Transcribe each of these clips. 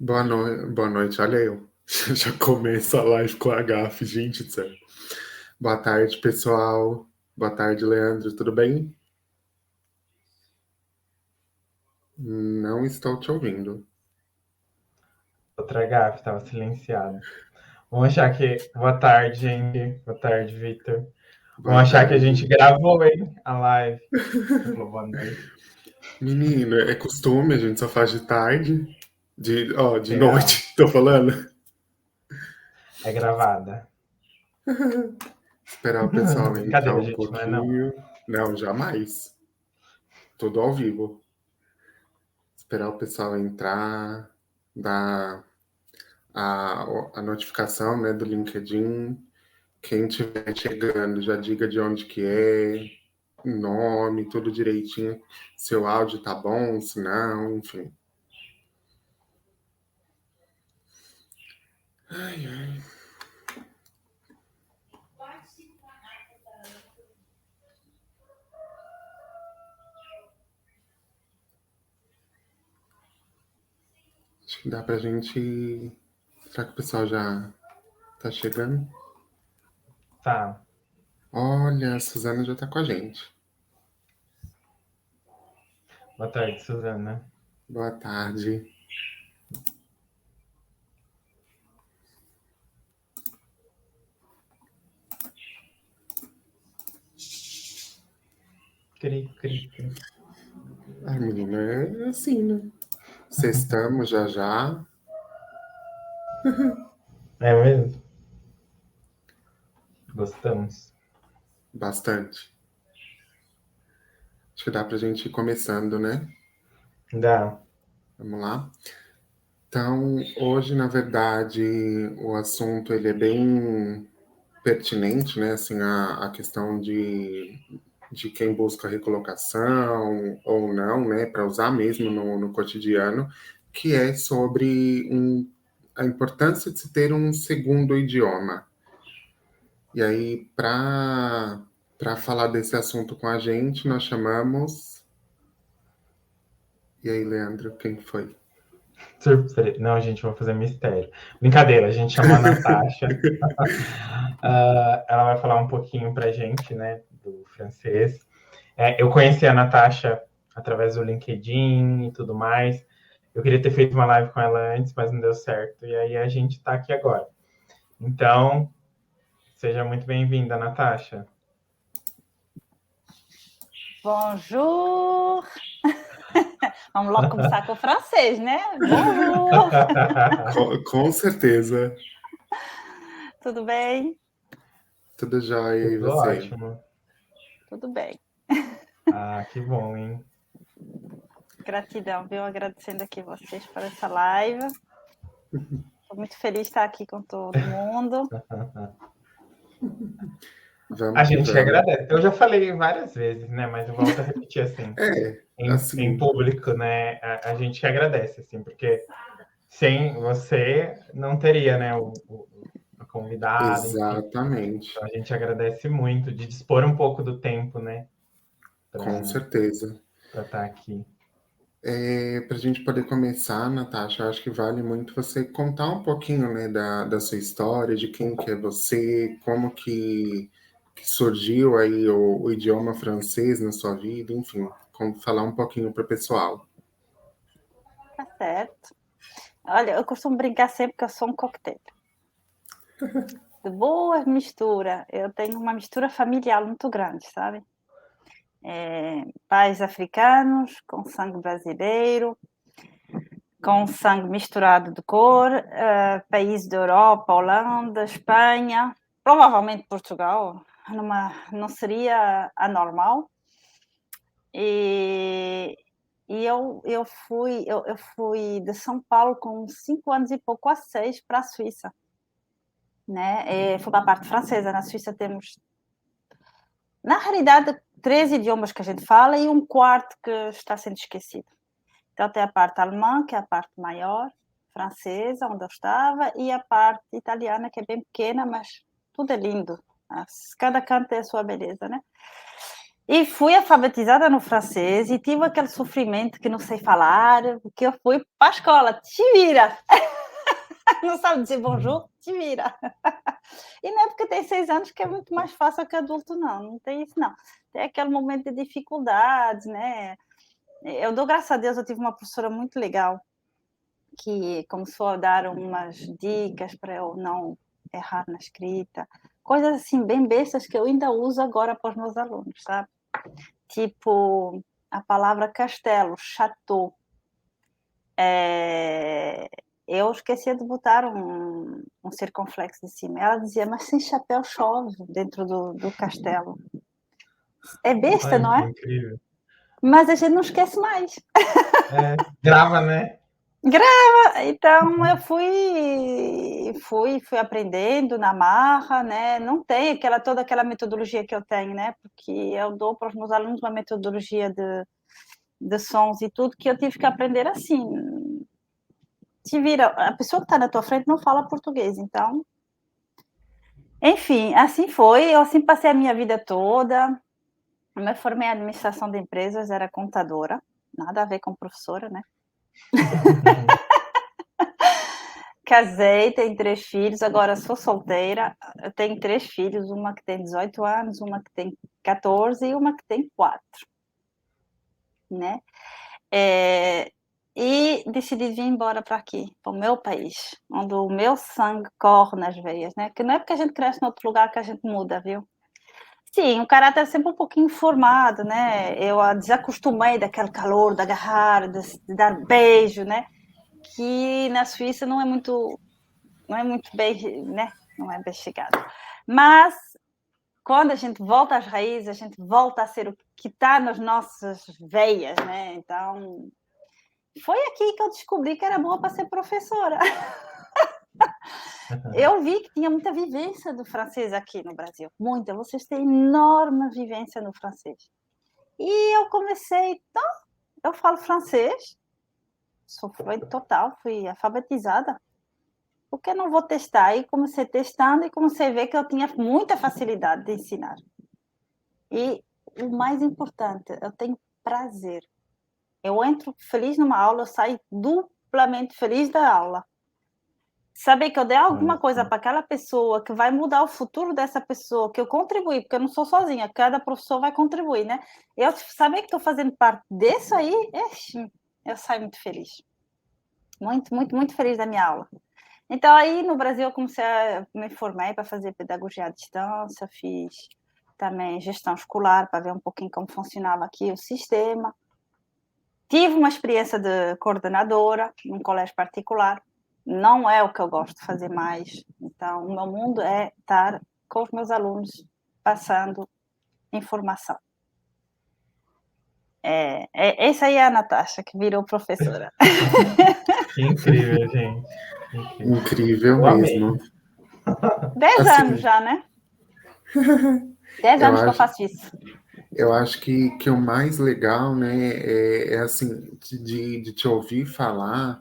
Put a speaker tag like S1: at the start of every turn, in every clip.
S1: Boa noite, olha eu. Já começo a live com a gafe, gente do céu. Boa tarde, pessoal. Boa tarde, Leandro, tudo bem? Não estou te ouvindo.
S2: Outra gafe, estava silenciado. Vão achar que. Boa tarde, gente. Boa tarde, Victor. Vão
S1: Boa
S2: achar que a
S1: tarde.
S2: gente gravou, hein? A live. Você falou boa noite.
S1: Menino, é costume, a gente só faz de tarde. De
S2: Real.
S1: noite, tô falando.
S2: É gravada.
S1: Esperar o pessoal entrar
S2: Brincadeira,
S1: um
S2: gente, não é não.
S1: pouquinho. Não, jamais. Tudo ao vivo. Esperar o pessoal entrar, dar a notificação, né, do LinkedIn. Quem estiver chegando, já diga de onde que é, nome, tudo direitinho. Se o áudio tá bom, se não, enfim. Ai, ai. Acho que dá pra gente. Será que o pessoal já tá chegando?
S2: Tá.
S1: Olha, a Suzana já tá com a gente.
S2: Boa tarde, Suzana.
S1: Boa tarde.
S2: Cri, cri, cri.
S1: Ai, menina, é assim, né? Sextamos já já.
S2: É mesmo? Gostamos.
S1: Bastante. Acho que dá pra gente ir começando, né?
S2: Dá.
S1: Vamos lá. Então, hoje, na verdade, o assunto ele é bem pertinente, né? Assim, a questão de quem busca recolocação ou não, né? Para usar mesmo no cotidiano, que é sobre a importância de se ter um segundo idioma. E aí, para falar desse assunto com a gente, nós chamamos. E aí, Leandro, quem foi?
S2: Surpresa. Não, gente, vou fazer mistério. Brincadeira, a gente chamou a Natasha. Ela vai falar um pouquinho pra gente, né, do francês. Eu conheci a Natasha através do LinkedIn e tudo mais. Eu queria ter feito uma live com ela antes, mas não deu certo. E aí a gente está aqui agora. Então, seja muito bem-vinda, Natasha.
S3: Bonjour! Vamos logo começar com o francês, né? Bonjour!
S1: Com certeza.
S3: Tudo bem?
S1: Tudo jóia, e
S2: Tudo
S1: você?
S2: ótimo.
S3: Tudo bem.
S2: Ah, que bom, hein?
S3: Gratidão, viu? Agradecendo aqui vocês por essa live. Estou muito feliz de estar aqui com todo mundo.
S2: A
S1: Vamos que
S2: gente
S1: vamos.
S2: agradece. Eu já falei várias vezes, né? Mas eu volto a repetir assim,
S1: É,
S2: em
S1: assim,
S2: público, né? A gente que agradece, assim, porque sem você não teria, né, a convidada, enfim.
S1: exatamente,
S2: Então a gente agradece muito de dispor um pouco do tempo, né,
S1: com
S2: para
S1: certeza.
S2: estar aqui.
S1: Para a gente poder começar, Natasha, eu acho que vale muito você contar um pouquinho, né, da sua história, de quem que é você, como que surgiu aí o idioma francês na sua vida, enfim, falar um pouquinho para o pessoal.
S3: Tá certo. Olha, eu costumo brincar sempre que eu sou um coquetel. De boa mistura. Eu tenho uma mistura familiar muito grande, sabe? Pais africanos, com sangue brasileiro, com sangue misturado de cor, países da Europa, Holanda, Espanha, provavelmente Portugal, não seria anormal. E eu fui de São Paulo com 5 anos e pouco a 6 para a Suíça. Né? Fui para a parte francesa. Na Suíça temos, na realidade, 3 idiomas que a gente fala e um quarto que está sendo esquecido. Então tem a parte alemã, que é a parte maior, francesa, onde eu estava, e a parte italiana, que é bem pequena, mas tudo é lindo. Cada canto tem a sua beleza, né? E fui alfabetizada no francês e tive aquele sofrimento que não sei falar, que eu fui para a escola, te vira. Não sabe dizer bonjour, te vira. E não é porque tem 6 anos que é muito mais fácil que adulto, não tem isso não. Tem aquele momento de dificuldades, né. Eu dou graças a Deus, eu tive uma professora muito legal, que começou a dar umas dicas para eu não errar na escrita, coisas assim bem bestas que eu ainda uso agora para os meus alunos, sabe. Tipo, a palavra castelo, chateau. Eu esquecia de botar um circunflexo em cima. Ela dizia, mas sem chapéu chove dentro do castelo. É besta,
S2: Olha
S3: não
S2: que
S3: é?
S2: incrível.
S3: Mas a gente não esquece mais.
S2: Grava, né?
S3: Então eu fui aprendendo na marra, né? Não tem toda aquela metodologia que eu tenho, né? Porque eu dou para os meus alunos uma metodologia de sons e tudo que eu tive que aprender assim. Te vira, a pessoa que está na tua frente não fala português, então. Enfim, assim foi. Eu assim passei a minha vida toda. Eu me formei em administração de empresas, era contadora, nada a ver com professora, né? Casei, tenho 3 filhos, agora sou solteira. Eu tenho 3 filhos, uma que tem 18 anos, uma que tem 14 e uma que tem 4, né? E decidi vir embora para aqui, para o meu país, onde o meu sangue corre nas veias, né? Que não é porque a gente cresce em outro lugar que a gente muda, viu? Sim, o caráter é sempre um pouquinho formado, né? Eu desacostumei daquele calor, de agarrar, de dar beijo, né? Que na Suíça não é muito bem, né? Não é bem chegado. Mas quando a gente volta às raízes, a gente volta a ser o que está nas nossas veias, né? Então, foi aqui que eu descobri que era boa para ser professora. Eu vi que tinha muita vivência do francês aqui no Brasil, muita. Vocês têm enorme vivência no francês. E eu comecei, então, eu falo francês, sou fluente total, fui alfabetizada. Por que não vou testar? E comecei testando e comecei a ver que eu tinha muita facilidade de ensinar. E o mais importante, eu tenho prazer. Eu entro feliz numa aula, eu saio duplamente feliz da aula. Saber que eu dei alguma coisa para aquela pessoa, que vai mudar o futuro dessa pessoa, que eu contribuí, porque eu não sou sozinha, cada professor vai contribuir, né? Eu saber que estou fazendo parte disso aí, eu saio muito feliz. Muito, muito, muito feliz da minha aula. Então, aí no Brasil, eu comecei a me formei para fazer pedagogia à distância, fiz também gestão escolar, para ver um pouquinho como funcionava aqui o sistema. Tive uma experiência de coordenadora num colégio particular. Não é o que eu gosto de fazer mais. Então, o meu mundo é estar com os meus alunos, passando informação. Essa aí é a Natasha, que virou professora.
S2: Que incrível, gente.
S1: Incrível
S2: Eu amei.
S1: mesmo.
S3: 10
S1: Assim,
S3: anos já, né? 10 anos que eu faço isso.
S1: Eu acho que o mais legal, né, assim, de te ouvir falar,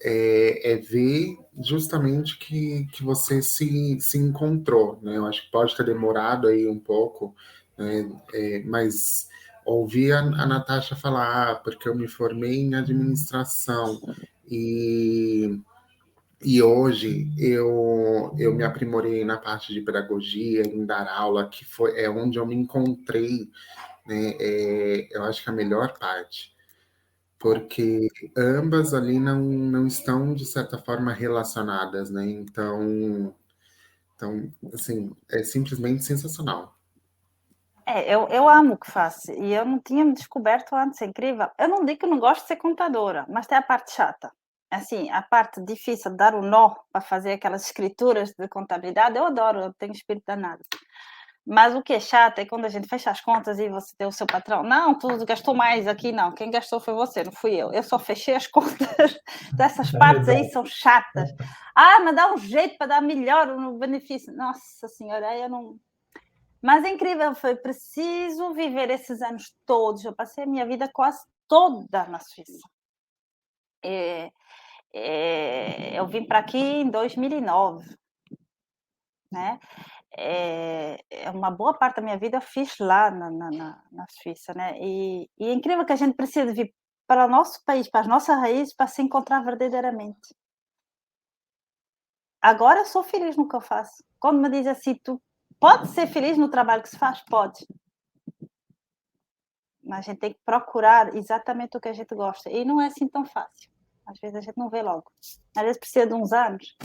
S1: é ver justamente que você se encontrou, né? Eu acho que pode ter demorado aí um pouco, né? Mas ouvir a Natasha falar, porque eu me formei em administração e hoje eu me aprimorei na parte de pedagogia, em dar aula, é onde eu me encontrei, né? Eu acho que a melhor parte, porque ambas ali não estão, de certa forma, relacionadas, né? Então, assim, é simplesmente sensacional.
S3: Eu amo o que faço e eu não tinha me descoberto antes, é incrível. Eu não digo que não gosto de ser contadora, mas tem a parte chata. Assim, a parte difícil de dar o nó para fazer aquelas escrituras de contabilidade, eu adoro, eu tenho espírito danado. Mas o que é chato é quando a gente fecha as contas e você tem o seu patrão. Não, tu gastou mais aqui, não. Quem gastou foi você, não fui eu. Eu só fechei as contas. Dessas partes aí são chatas. Ah, mas dá um jeito para dar melhor no benefício. Nossa Senhora, aí eu não. Mas é incrível, foi preciso viver esses anos todos. Eu passei a minha vida quase toda na Suíça. Eu vim para aqui em 2009, né? uma boa parte da minha vida eu fiz lá na Suíça, né? E é incrível que a gente precisa vir para o nosso país, para as nossas raízes, para se encontrar verdadeiramente. Agora eu sou feliz no que eu faço. Quando me diz assim, tu pode ser feliz no trabalho que se faz? Pode. Mas a gente tem que procurar exatamente o que a gente gosta. E não é assim tão fácil. Às vezes a gente não vê logo. Às vezes precisa de uns anos.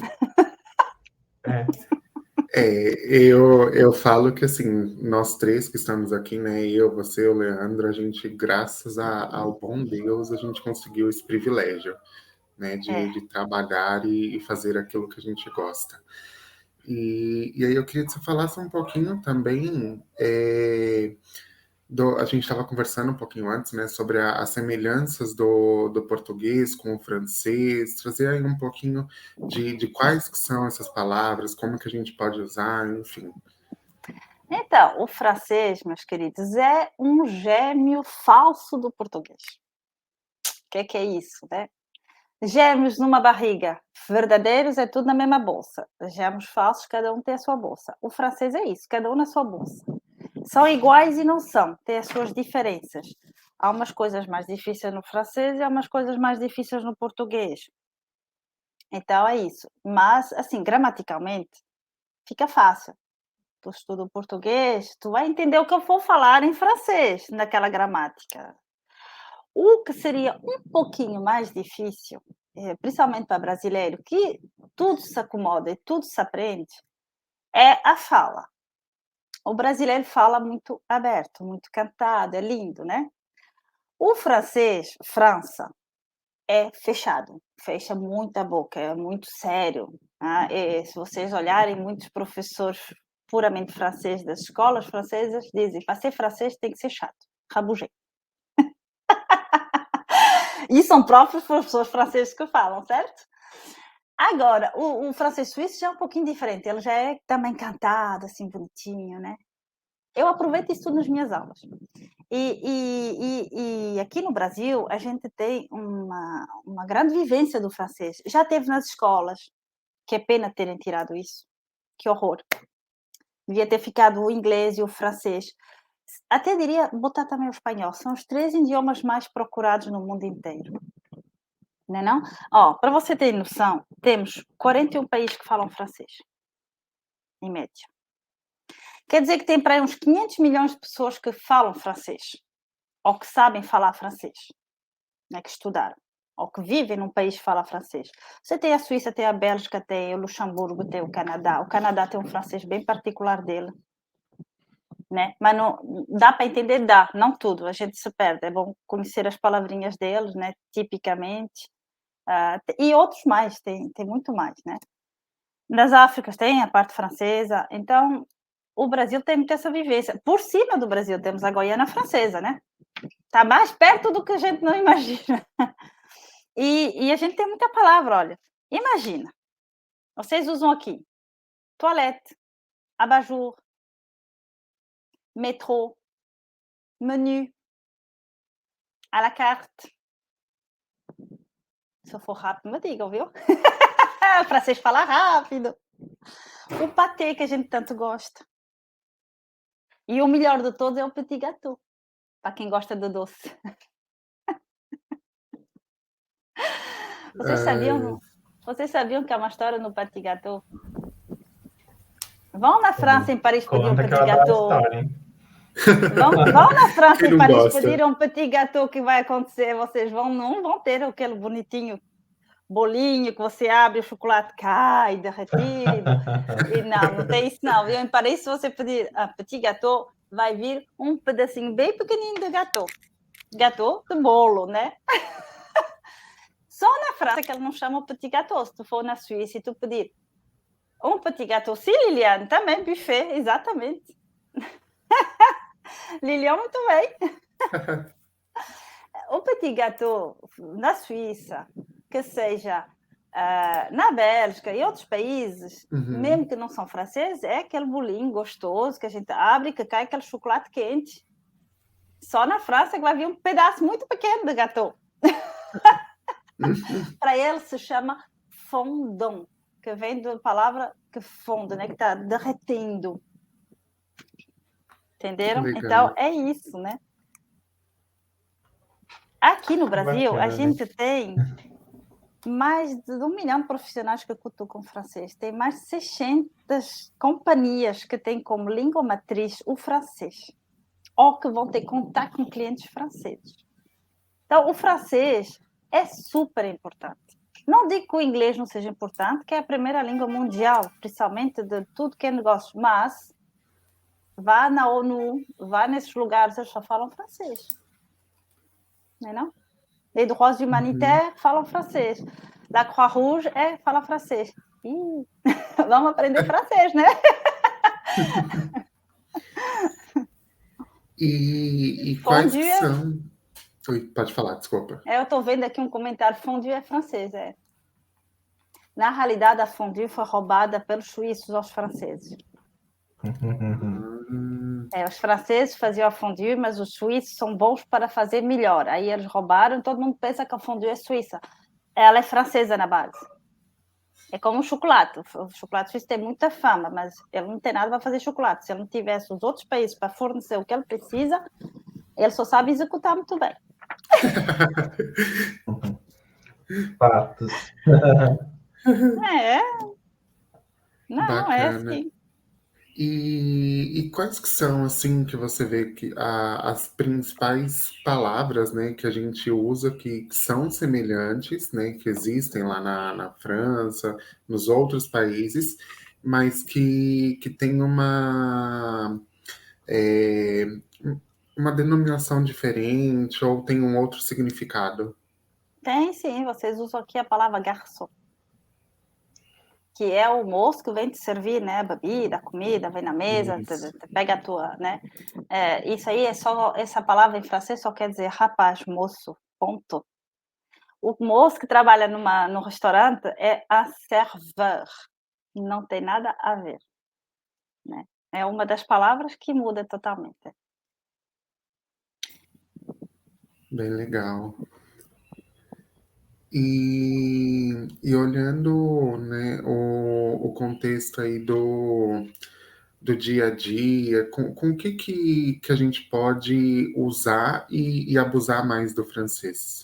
S1: Eu falo que, assim, nós três que estamos aqui, né, eu, você, o Leandro, a gente, graças ao bom Deus, a gente conseguiu esse privilégio, né, de trabalhar e fazer aquilo que a gente gosta. E aí eu queria que você falasse um pouquinho também, a gente estava conversando um pouquinho antes, né, sobre as semelhanças do português com o francês, trazer aí um pouquinho de quais que são essas palavras, como que a gente pode usar, enfim.
S3: Então, o francês, meus queridos, é um gêmeo falso do português. O que é isso, né? Gêmeos numa barriga, verdadeiros é tudo na mesma bolsa. Gêmeos falsos, cada um tem a sua bolsa. O francês é isso, cada um na sua bolsa. São iguais e não são, têm as suas diferenças. Há umas coisas mais difíceis no francês e há umas coisas mais difíceis no português. Então é isso. Mas, assim, gramaticalmente, fica fácil. Tu estuda o português, tu vai entender o que eu vou falar em francês, naquela gramática. O que seria um pouquinho mais difícil, principalmente para brasileiro, que tudo se acomoda e tudo se aprende, é a fala. O brasileiro fala muito aberto, muito cantado, é lindo, né? O francês, França, é fechado, fecha muito a boca, é muito sério. Tá? Se vocês olharem, muitos professores puramente franceses das escolas francesas dizem: para ser francês tem que ser chato, rabugento. E são próprios professores franceses que falam, certo? Agora, o francês suíço já é um pouquinho diferente, ele já é também cantado, assim, bonitinho, né? Eu aproveito isso tudo nas minhas aulas. E aqui no Brasil, a gente tem uma grande vivência do francês. Já teve nas escolas, que é pena terem tirado isso, que horror. Devia ter ficado o inglês e o francês. Até diria botar também o espanhol. São os 3 idiomas mais procurados no mundo inteiro. Não é não? Ó, para você ter noção, temos 41 países que falam francês, em média. Quer dizer que tem para aí uns 500 milhões de pessoas que falam francês, ou que sabem falar francês, né, que estudaram, ou que vivem num país que fala francês. Você tem a Suíça, tem a Bélgica, tem o Luxemburgo, tem o Canadá. O Canadá tem um francês bem particular dele. Né? Mas não dá para entender, dá, não tudo, a gente se perde. É bom conhecer as palavrinhas deles, né? Tipicamente. E outros mais, tem muito mais, né? Nas Áfricas tem a parte francesa, então o Brasil tem muito essa vivência. Por cima do Brasil temos a Guiana Francesa, né? Está mais perto do que a gente não imagina. E a gente tem muita palavra, olha. Imagina, vocês usam aqui toilette, abajur, metrô, menu, à la carte. Se eu for rápido, me digam, viu? O francês fala rápido. O patê que a gente tanto gosta. E o melhor de todos é o petit gâteau, para quem gosta de doce. Vocês sabiam que há uma história no petit gâteau? Vão na França, em Paris, pedir um petit gâteau. Vão na França, em Paris, pedir um petit gâteau, que vai acontecer? Vocês não vão ter aquele bonitinho bolinho que você abre, o chocolate cai, derretido. E não tem isso não. Viu? Em Paris, se você pedir petit gâteau, vai vir um pedacinho bem pequenino de gâteau. Gâteau de bolo, né? Só na França que eles não chamam petit gâteau. Se tu for na Suíça e tu pedir um petit gâteau, sim, Liliane, também buffet, exatamente. Liliane, muito bem. O petit gâteau na Suíça, que seja na Bélgica e outros países, mesmo que não são franceses, é aquele bolinho gostoso que a gente abre e que cai aquele chocolate quente. Só na França que vai vir um pedaço muito pequeno de gâteau. Para ele se chama fondant. que vem da palavra que fonde, né? Que está derretendo. Entenderam?
S1: Legal.
S3: Então, é isso, né? Aqui no Brasil,
S2: Bacana,
S3: a gente tem mais de 1 milhão de profissionais que cutucam francês. Tem mais de 600 companhias que têm como língua matriz o francês. Ou que vão ter contato com clientes franceses. Então, o francês é super importante. Não digo que o inglês não seja importante, que é a primeira língua mundial, principalmente de tudo que é negócio, mas vá na ONU, vá nesses lugares, eles só falam francês. Não é não? Les droits humanitaires falam francês. La Croix-Rouge fala francês. Ih, vamos aprender francês, né?
S1: E quais
S3: Fondue
S1: são... Oi, pode falar, desculpa.
S3: eu estou vendo aqui um comentário, fondue é francês, Na realidade, a fondue foi roubada pelos suíços aos franceses. Os franceses faziam a fondue, mas os suíços são bons para fazer melhor. Aí eles roubaram, todo mundo pensa que a fondue é suíça. Ela é francesa na base. É como o chocolate. O chocolate suíço tem muita fama, mas ele não tem nada para fazer chocolate. Se ele não tivesse os outros países para fornecer o que ele precisa, ele só sabe executar muito bem.
S2: Fatos.
S3: Não,
S1: Bacana.
S3: é assim.
S1: E quais que são, assim, que você vê que as principais palavras, né, que a gente usa que são semelhantes, né, que existem lá na França, nos outros países, mas que tem uma denominação diferente ou tem um outro significado?
S3: Tem sim, vocês usam aqui a palavra garçom, que é o moço que vem te servir, né, a bebida, a comida, vem na mesa, pega a tua, né? Isso aí essa palavra em francês só quer dizer rapaz, moço, ponto. O moço que trabalha no restaurante é un serveur, não tem nada a ver, né? É uma das palavras que muda totalmente.
S1: Bem legal. E olhando, né, o contexto aí do dia a dia, com o que a gente pode usar e abusar mais do francês?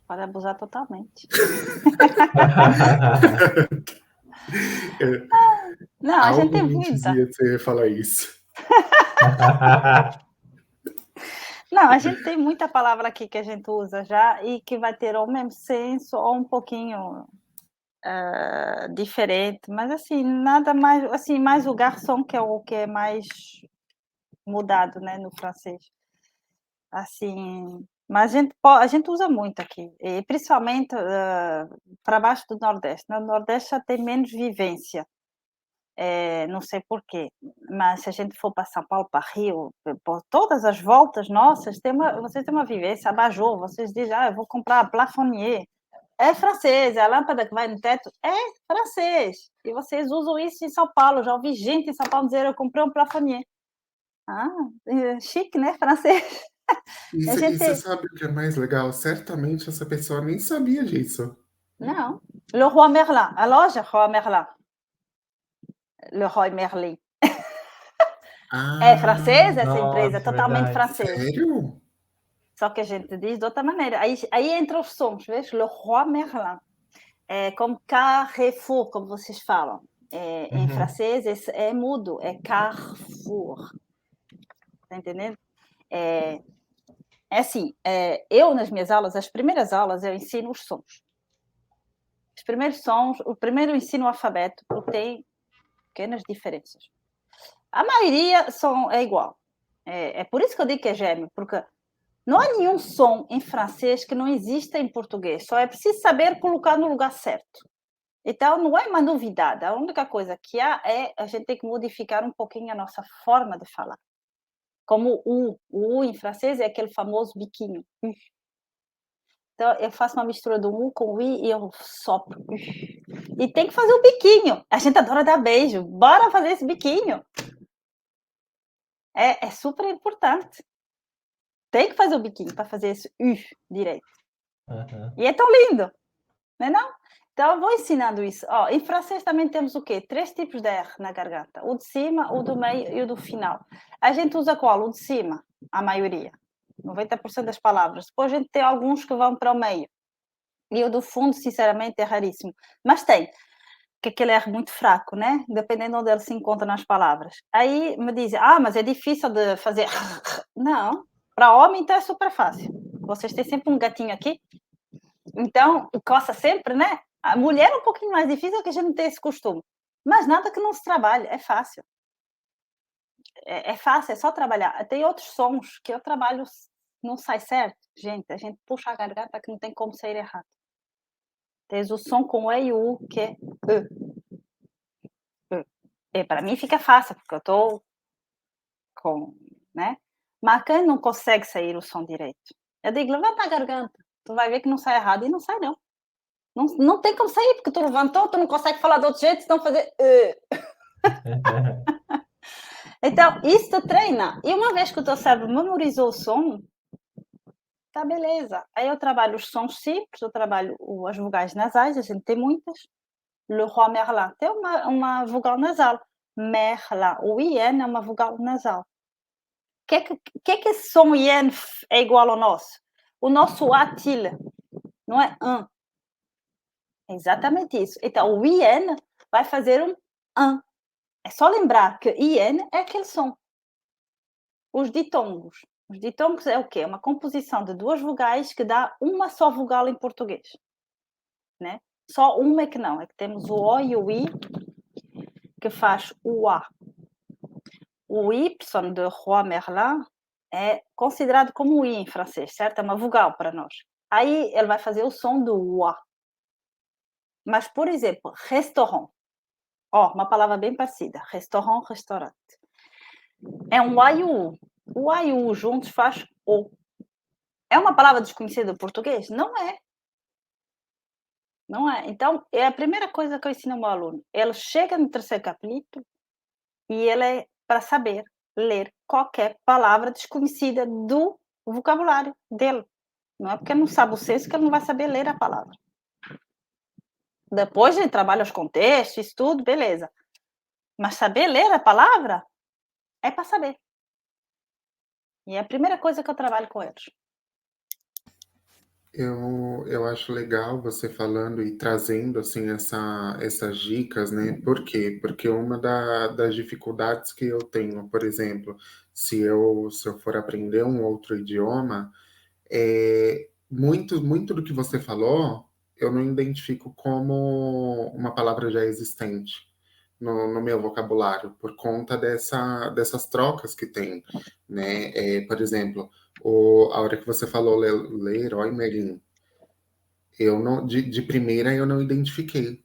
S3: Pode abusar totalmente. Não, a gente tem
S1: Algo me
S3: muita.
S1: dizia que você ia falar isso.
S3: Não, a gente tem muita palavra aqui que a gente usa já e que vai ter ou o mesmo senso ou um pouquinho diferente, mas assim, nada mais, assim, mais o garçom que é o que é mais mudado, né, no francês. Assim, mas a gente usa muito aqui, e principalmente para baixo do Nordeste. No Nordeste já tem menos vivência. Não sei porquê, mas se a gente for para São Paulo, para Rio, por todas as voltas nossas, vocês têm uma vivência, abajur, vocês dizem, eu vou comprar plafonnier, é francês, a lâmpada que vai no teto é francês, e vocês usam isso em São Paulo, já ouvi gente em São Paulo dizer, eu comprei um plafonnier. Chique, né, francês?
S1: E você sabe o que é mais legal? Certamente essa pessoa nem sabia disso.
S3: Não, Leroy Merlin, a loja Leroy Merlin. Leroy Merlin. É francês essa empresa, totalmente francesa.
S1: Sério?
S3: Só que a gente diz de outra maneira. Aí entra os sons, vês? Leroy Merlin. É como Carrefour, como vocês falam. Em francês é mudo, é Carrefour. Tá entendendo? É assim, eu nas minhas aulas, as primeiras aulas, eu ensino os sons. Os primeiros sons, o primeiro ensino o alfabeto, porque tem pequenas diferenças. A maioria é igual. É por isso que eu digo que é gêmeo, porque não há nenhum som em francês que não exista em português. Só é preciso saber colocar no lugar certo. Então, não é uma novidade. A única coisa que há é a gente tem que modificar um pouquinho a nossa forma de falar. Como o U em francês é aquele famoso biquinho. Então, eu faço uma mistura do U com o I e eu sopro. E tem que fazer o biquinho. A gente adora dar beijo. Bora fazer esse biquinho. É super importante. Tem que fazer o biquinho para fazer esse U direito. E é tão lindo, não é não? Então, eu vou ensinando isso. Em francês também temos o quê? 3 tipos de R na garganta. O de cima, o do meio e o do final. A gente usa qual? O de cima, a maioria. 90% das palavras. Depois a gente tem alguns que vão para o meio. E o do fundo, sinceramente, é raríssimo. Mas tem, que aquele R muito fraco, né? Dependendo onde ele se encontra nas palavras. Aí me dizem, mas é difícil de fazer. Não, para homem então é super fácil. Vocês têm sempre um gatinho aqui. Então, coça sempre, né? A mulher é um pouquinho mais difícil, que a gente não tem esse costume. Mas nada que não se trabalhe, é fácil. É fácil, é só trabalhar. Tem outros sons que eu trabalho, não sai certo. Gente, a gente puxa a garganta que não tem como sair errado. Tens o som com o E e o U, que é E. Para mim fica fácil, porque eu estou com, né? Mas quem não consegue sair o som direito? Eu digo, levanta a garganta. Tu vai ver que não sai errado. E não sai, não. Não tem como sair, porque tu levantou, tu não consegue falar de outro jeito, senão fazer... Então, isso te treina. E uma vez que o teu cérebro memorizou o som, tá beleza. Aí eu trabalho os sons simples, eu trabalho as vogais nasais, a gente tem muitas. Le roi Merlin tem uma vogal nasal. Merlin. O IN é uma vogal nasal. O que esse som IN é igual ao nosso? O nosso ATIL, não é an. É exatamente isso. Então, o IN vai fazer um an. É só lembrar que IN é aquele som. Os ditongos. Os ditongos é o quê? É uma composição de 2 vogais que dá uma só vogal em português. Né? Só uma é que não. É que temos o O e o I, que faz o A. O Y de Roi Merlin é considerado como o I em francês, certo? É uma vogal para nós. Aí ele vai fazer o som do UA. Mas, por exemplo, restaurant. Uma palavra bem parecida. Restaurant, restaurante. É um A e o U. O A e o U juntos faz O. É uma palavra desconhecida do português? Não é. Não é. Então, é a primeira coisa que eu ensino ao meu aluno. Ele chega no 3º capítulo e ele é para saber ler qualquer palavra desconhecida do vocabulário dele. Não é porque não sabe o senso que ele não vai saber ler a palavra. Depois ele trabalha os contextos, isso tudo, beleza. Mas saber ler a palavra é para saber. E é a primeira coisa que eu trabalho com eles.
S1: Eu acho legal você falando e trazendo assim essas dicas, né? Por quê? Porque uma das dificuldades que eu tenho, por exemplo, se eu for aprender um outro idioma, muito do que você falou, eu não identifico como uma palavra já existente no meu vocabulário, por conta dessas trocas que tem, né? Por exemplo, a hora que você falou Leroy Merlin, eu não, de primeira eu não identifiquei,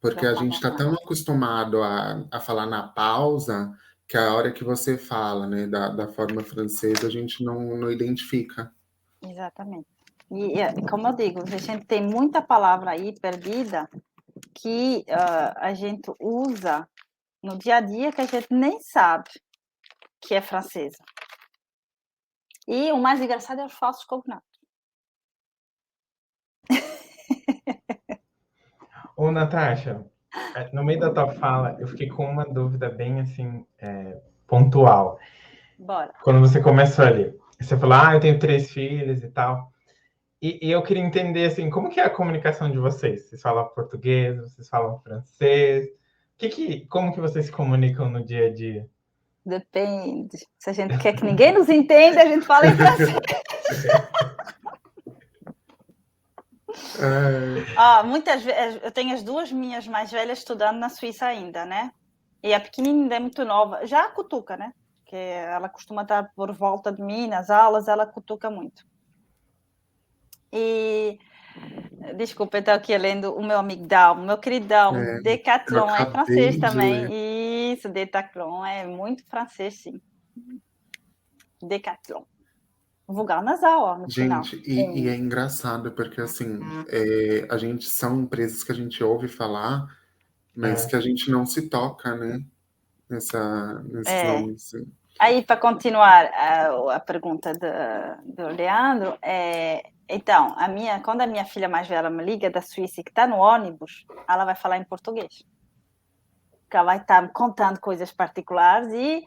S1: porque a gente está tão acostumado a falar na pausa, que a hora que você fala, né, da forma francesa, a gente não identifica.
S3: Exatamente. E como eu digo, a gente tem muita palavra aí perdida que a gente usa no dia a dia que a gente nem sabe que é francesa. E o mais engraçado é os falsos cognatos.
S2: Ô, Natasha, no meio da tua fala, eu fiquei com uma dúvida bem assim, pontual.
S3: Bora.
S2: Quando você começou ali, você falou, eu tenho 3 filhos e tal. E eu queria entender, assim, como que é a comunicação de vocês? Vocês falam português, vocês falam francês? Como que vocês se comunicam no dia a dia?
S3: Depende. Se a gente quer que ninguém nos entenda, a gente fala em francês. Muitas vezes, eu tenho as 2 minhas mais velhas estudando na Suíça ainda, né? E a pequenina é muito nova. Já a cutuca, né? Que ela costuma estar por volta de mim nas aulas, ela cutuca muito. E desculpa, eu estou aqui lendo o meu amigdão, meu queridão, Decathlon, é francês também. Isso, Decathlon, é muito francês, sim. Decathlon. Vogal nasal, no final.
S1: Gente, e é engraçado, porque assim, a gente são empresas que a gente ouve falar, mas que a gente não se toca, né? Nesses nomes.
S3: Aí, para continuar a pergunta do Leandro, Então, quando a minha filha mais velha me liga da Suíça, que está no ônibus, ela vai falar em português. Porque ela vai estar me contando coisas particulares e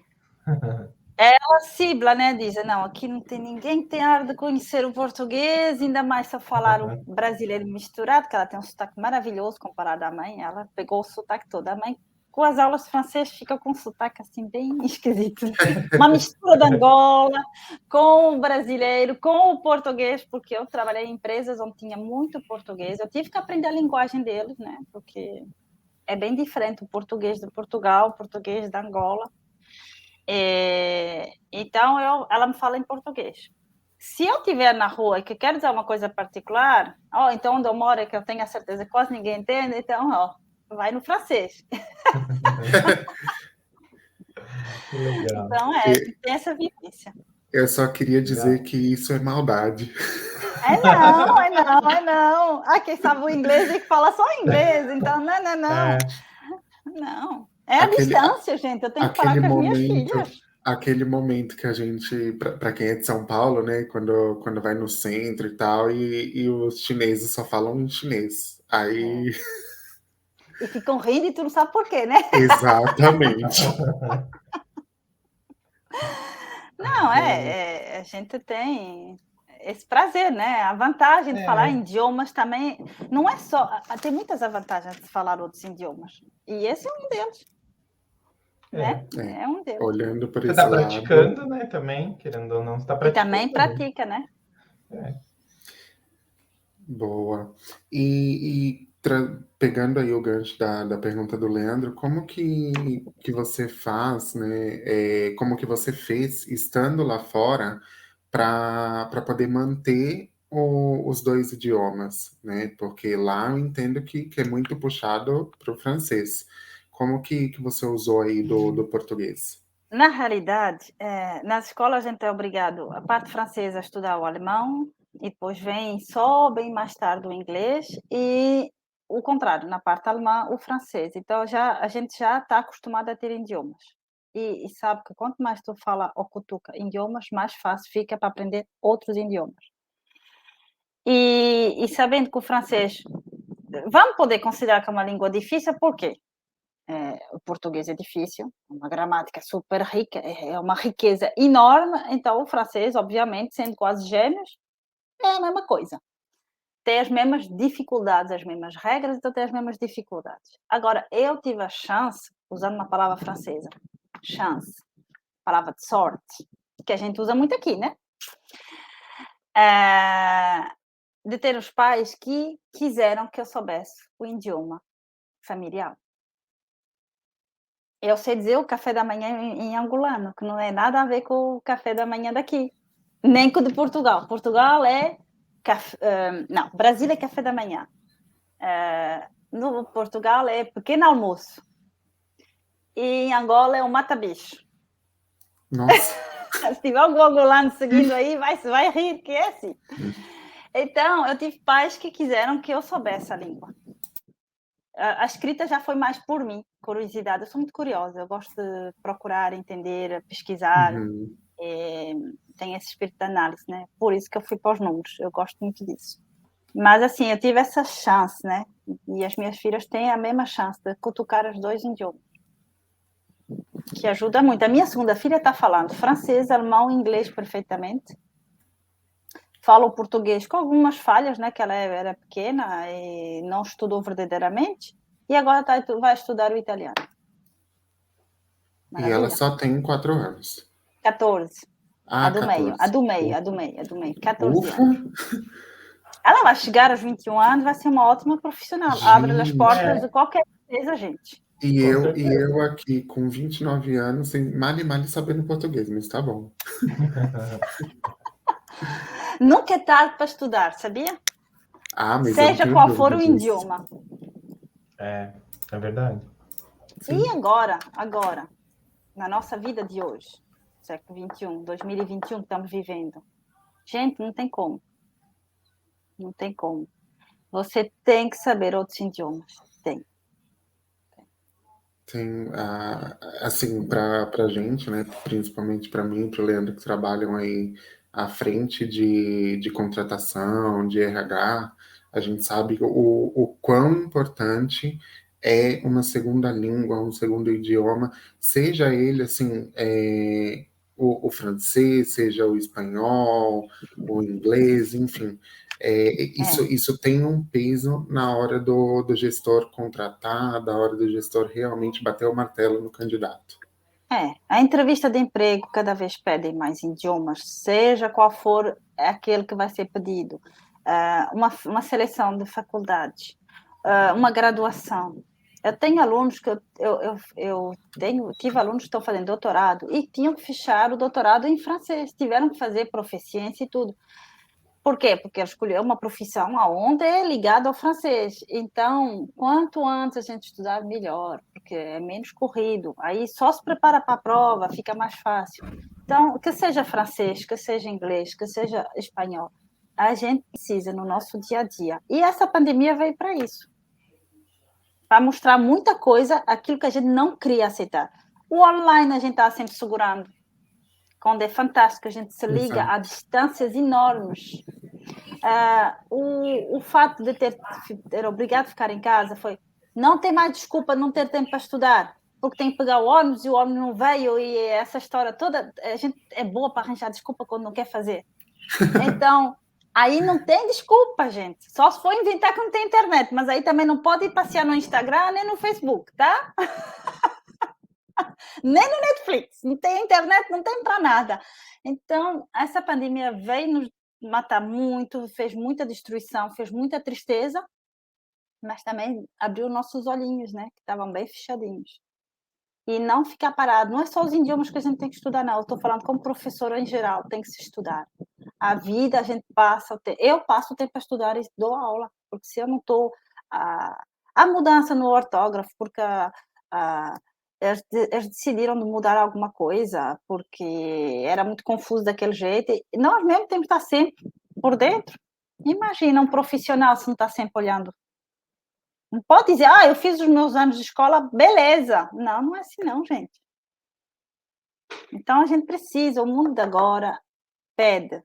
S3: ela cibla, né? Diz, não, aqui não tem ninguém que tem ar de conhecer o português, ainda mais se eu falar o brasileiro misturado, que ela tem um sotaque maravilhoso comparado à mãe. Ela pegou o sotaque todo. A mãe, com as aulas de francês, fica com um sotaque assim bem esquisito. Uma mistura de Angola com o brasileiro, com o português, porque eu trabalhei em empresas onde tinha muito português. Eu tive que aprender a linguagem deles, né? Porque é bem diferente o português de Portugal, o português da Angola. Então, ela me fala em português. Se eu estiver na rua e que quero dizer uma coisa particular, então onde eu moro é que eu tenho a certeza que quase ninguém entende, então, vai no francês.
S2: Que legal.
S3: Então, tem essa vivência.
S1: Eu só queria dizer que isso é maldade.
S3: Não. Quem sabe o inglês e que fala só inglês, então, não. Não. É a distância, gente. Eu tenho que falar com as minhas filhas.
S1: Aquele momento que a gente, para quem é de São Paulo, né, quando vai no centro e tal, e os chineses só falam em chinês. Aí.
S3: E ficam rindo e tu não sabe por quê, né?
S1: Exatamente.
S3: Não, a gente tem esse prazer, né? A vantagem de falar idiomas também não é só. Tem muitas vantagens de falar outros idiomas. E esse é um deles. Né? É um deles.
S1: Olhando por
S2: você
S1: esse
S2: está
S1: lado.
S2: praticando, né? Também, querendo ou não, você está praticando.
S3: E também pratica, né?
S1: Boa. Pegando aí o gancho da pergunta do Leandro, como que você faz, né? Como que você fez estando lá fora para poder manter os dois idiomas, né? Porque lá eu entendo que é muito puxado para o francês. Como que você usou aí do português?
S3: Na realidade, na escola a gente é obrigado, a parte francesa, a estudar o alemão, e depois vem só bem mais tarde o inglês, e o contrário, na parte alemã, o francês. Então a gente já está acostumado a ter idiomas. E sabe que quanto mais tu fala ou cutuca idiomas, mais fácil fica para aprender outros idiomas. E sabendo que o francês, vamos poder considerar que é uma língua difícil, por quê? O português é difícil, uma gramática super rica, é uma riqueza enorme, então o francês, obviamente, sendo quase gêmeos, é a mesma coisa. Tem as mesmas dificuldades, as mesmas regras, então tem as mesmas dificuldades. Agora, eu tive a chance, usando uma palavra francesa, chance, palavra de sorte, que a gente usa muito aqui, né? De ter os pais que quiseram que eu soubesse o idioma familiar. Eu sei dizer o café da manhã em angolano, que não é nada a ver com o café da manhã daqui, nem com o de Portugal. Portugal é não, Brasil é café da manhã. No Portugal é pequeno almoço. E em Angola é o mata-bicho.
S1: Nossa.
S3: Se tiver algum angolano seguindo aí, vai rir, que é assim. Então, eu tive pais que quiseram que eu soubesse a língua. A escrita já foi mais por mim, curiosidade. Eu sou muito curiosa, eu gosto de procurar, entender, pesquisar.
S1: Uhum.
S3: Tenho esse espírito de análise, né? Por isso que eu fui para os números, eu gosto muito disso. Mas, assim, eu tive essa chance, né? E as minhas filhas têm a mesma chance de cutucar os dois idiomas, que ajuda muito. A minha segunda filha está falando francês, alemão e inglês perfeitamente. Fala o português com algumas falhas, né? Que ela era pequena e não estudou verdadeiramente. E agora vai estudar o italiano.
S1: Maravilha. E ela só tem 4 anos.
S3: 14. A do
S1: 14.
S3: meio, a do meio. 14
S1: Ufa.
S3: anos. Ela vai chegar aos 21 anos, vai ser uma ótima profissional. Abre as portas de qualquer coisa, gente.
S1: E eu aqui com 29 anos, sem mal e mal sabendo português, mas tá bom.
S3: Nunca é tarde para estudar, sabia?
S1: Mas
S3: seja qual for o idioma.
S2: É verdade.
S3: Sim. E agora, na nossa vida de hoje, século XXI, 2021 que estamos vivendo, gente, não tem como. Não tem como. Você tem que saber outros idiomas. Tem,
S1: assim, pra gente, né, principalmente para mim e pro Leandro, que trabalham aí à frente de contratação, de RH, a gente sabe o quão importante é uma segunda língua, um segundo idioma, seja ele assim, o francês, seja o espanhol, o inglês, enfim. Isso tem um peso na hora do gestor contratar, da hora do gestor realmente bater o martelo no candidato.
S3: A entrevista de emprego cada vez pedem mais idiomas, seja qual for aquele que vai ser pedido. Uma seleção de faculdades, uma graduação. Eu tenho alunos que tive alunos que estão fazendo doutorado e tinham que fechar o doutorado em francês, tiveram que fazer proficiência e tudo. Por quê? Porque ele escolheu uma profissão onde é ligada ao francês. Então, quanto antes a gente estudar, melhor, porque é menos corrido. Aí só se prepara para a prova, fica mais fácil. Então, que seja francês, que seja inglês, que seja espanhol, a gente precisa no nosso dia a dia. E essa pandemia veio para isso. Para mostrar muita coisa, aquilo que a gente não queria aceitar. O online a gente está sempre segurando. Quando é fantástico, a gente se liga a distâncias enormes. O fato de ter obrigado a ficar em casa foi não tem mais desculpa não ter tempo para estudar, porque tem que pegar o ônibus e o ônibus não veio e essa história toda, a gente é boa para arranjar desculpa quando não quer fazer. Então, aí não tem desculpa, gente. Só se for inventar que não tem internet, mas aí também não pode ir passear no Instagram nem no Facebook, tá? Nem no Netflix. Não tem internet, não tem para nada. Então, essa pandemia veio nos matar muito, fez muita destruição, fez muita tristeza, mas também abriu nossos olhinhos, né? Que estavam bem fechadinhos. E não ficar parado. Não é só os idiomas que a gente tem que estudar, não. Eu estou falando como professora em geral, tem que se estudar. A vida, a gente passa... Eu passo o tempo a estudar e dou aula, porque se eu não estou... A mudança no ortógrafo, porque eles decidiram de mudar alguma coisa, porque era muito confuso daquele jeito. E nós mesmo temos que estar sempre por dentro. Imagina um profissional se não está sempre olhando. Não pode dizer, eu fiz os meus anos de escola, beleza. Não, não é assim não, gente. Então, a gente precisa, o mundo de agora pede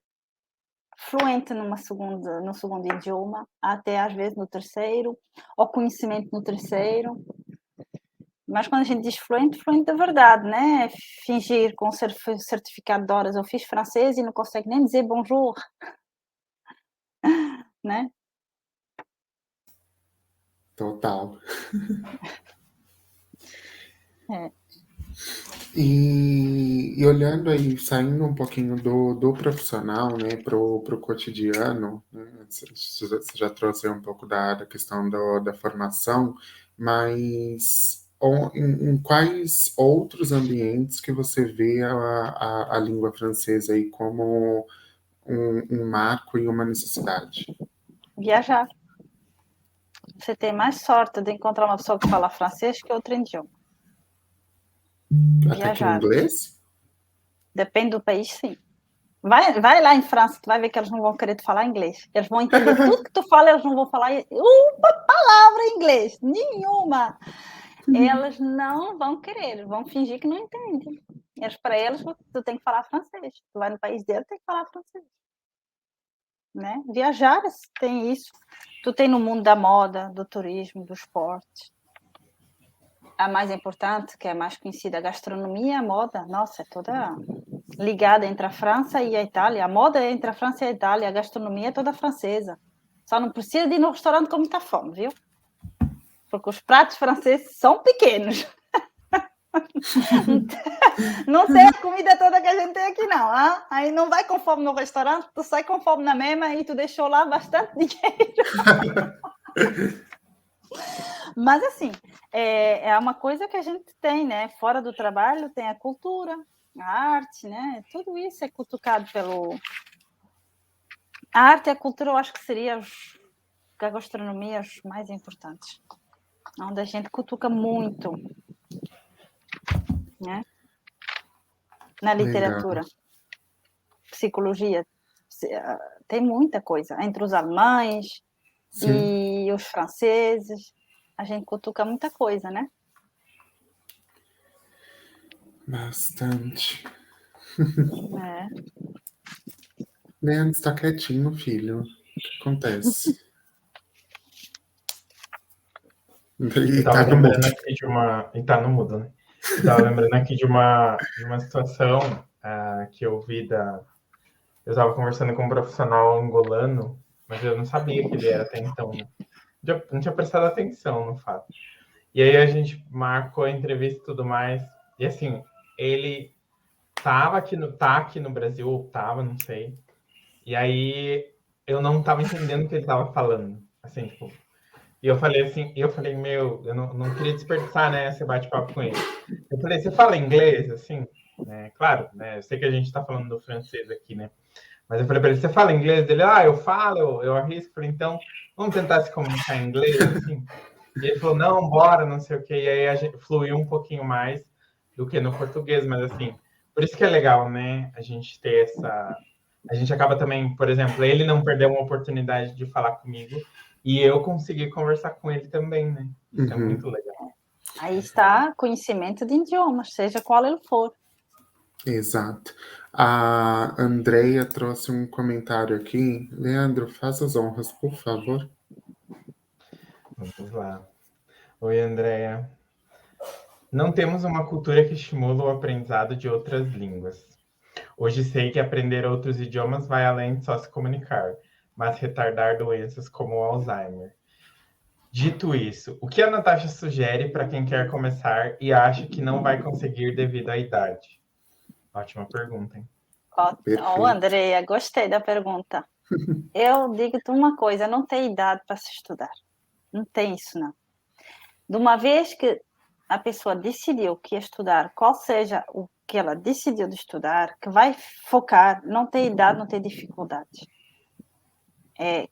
S3: fluente no segundo idioma, até às vezes no terceiro, ou conhecimento no terceiro. Mas quando a gente diz fluente, fluente de verdade, né? Fingir com certificado de horas, eu fiz francês e não consegue nem dizer bonjour, né?
S1: Total.
S3: É.
S1: E olhando aí, saindo um pouquinho do profissional, né, pro cotidiano, né, você já trouxe um pouco da questão da formação, mas em quais outros ambientes que você vê a língua francesa aí como um marco e uma necessidade?
S3: Viajar. Você tem mais sorte de encontrar uma pessoa que fala francês que outro idioma.
S1: Até que em
S3: Viajar.
S1: inglês?
S3: Depende do país, sim. Vai lá em França, tu vai ver que eles não vão querer te falar inglês. Eles vão entender tudo que tu fala, eles não vão falar uma palavra em inglês, nenhuma. Eles não vão querer, vão fingir que não entendem. Para eles, tu tem que falar francês. Tu vai no país deles, tem que falar francês. Né? Viajar tem isso. Tu tem no mundo da moda, do turismo, do esporte. A mais importante, que é a mais conhecida, a gastronomia, a moda, nossa, é toda ligada entre a França e a Itália. A moda é entre a França e a Itália, a gastronomia é toda francesa. Só não precisa de ir no restaurante com muita fome, viu? Porque os pratos franceses são pequenos. Não tem a comida toda que a gente tem aqui, não. Hein? Aí não vai com fome no restaurante, tu sai com fome na mesma e tu deixou lá bastante dinheiro. Mas, assim, é uma coisa que a gente tem, né? Fora do trabalho tem a cultura, a arte, né? Tudo isso é cutucado pelo... A arte e a cultura, eu acho que seria a gastronomia os mais importantes. Onde a gente cutuca muito, né? Na literatura. Legal. Psicologia. Tem muita coisa. Entre os alemães e os franceses. A gente cutuca muita coisa, né?
S1: Bastante. Leandro está quietinho, filho. O que acontece?
S2: Eu
S1: E
S2: tava
S1: tá no mudo.
S2: lembrando aqui de uma. E tá no mudo, né? Eu tava lembrando aqui de uma situação que eu vi da. Eu tava conversando com um profissional angolano, mas eu não sabia que ele era até então, né? Não tinha prestado atenção no fato. E aí a gente marcou a entrevista e tudo mais. E assim, ele tá aqui no Brasil, ou tava, não sei. E aí eu não tava entendendo o que ele tava falando. Assim, tipo. E eu falei, meu, eu não queria desperdiçar, né, esse bate-papo com ele. Eu falei, você fala inglês, assim? Né? Claro, né? Eu sei que a gente tá falando do francês aqui, né? Mas eu falei para ele, você fala inglês? Ele, eu falo, eu arrisco. Eu falei, então, vamos tentar se comunicar em inglês, assim? E ele falou, não, bora, não sei o quê. E aí a gente fluiu um pouquinho mais do que no português, mas assim, por isso que é legal, né? A gente ter essa. A gente acaba também, por exemplo, ele não perdeu uma oportunidade de falar comigo e eu consegui conversar com ele também, né? Isso é muito legal.
S3: Aí está conhecimento de idiomas, seja qual ele for.
S1: Exato. A Andrea trouxe um comentário aqui. Leandro, faça as honras, por favor.
S2: Vamos lá. Oi, Andréia. Não temos uma cultura que estimula o aprendizado de outras línguas. Hoje sei que aprender outros idiomas vai além de só se comunicar, mas retardar doenças como o Alzheimer. Dito isso, o que a Natasha sugere para quem quer começar e acha que não vai conseguir devido à idade? Ótima pergunta, hein?
S3: Andréia, gostei da pergunta. Eu digo-te uma coisa, não tem idade para se estudar. Não tem isso, não. De uma vez que a pessoa decidiu que ia estudar, qual seja o que ela decidiu de estudar, que vai focar, não tem idade, não tem dificuldade.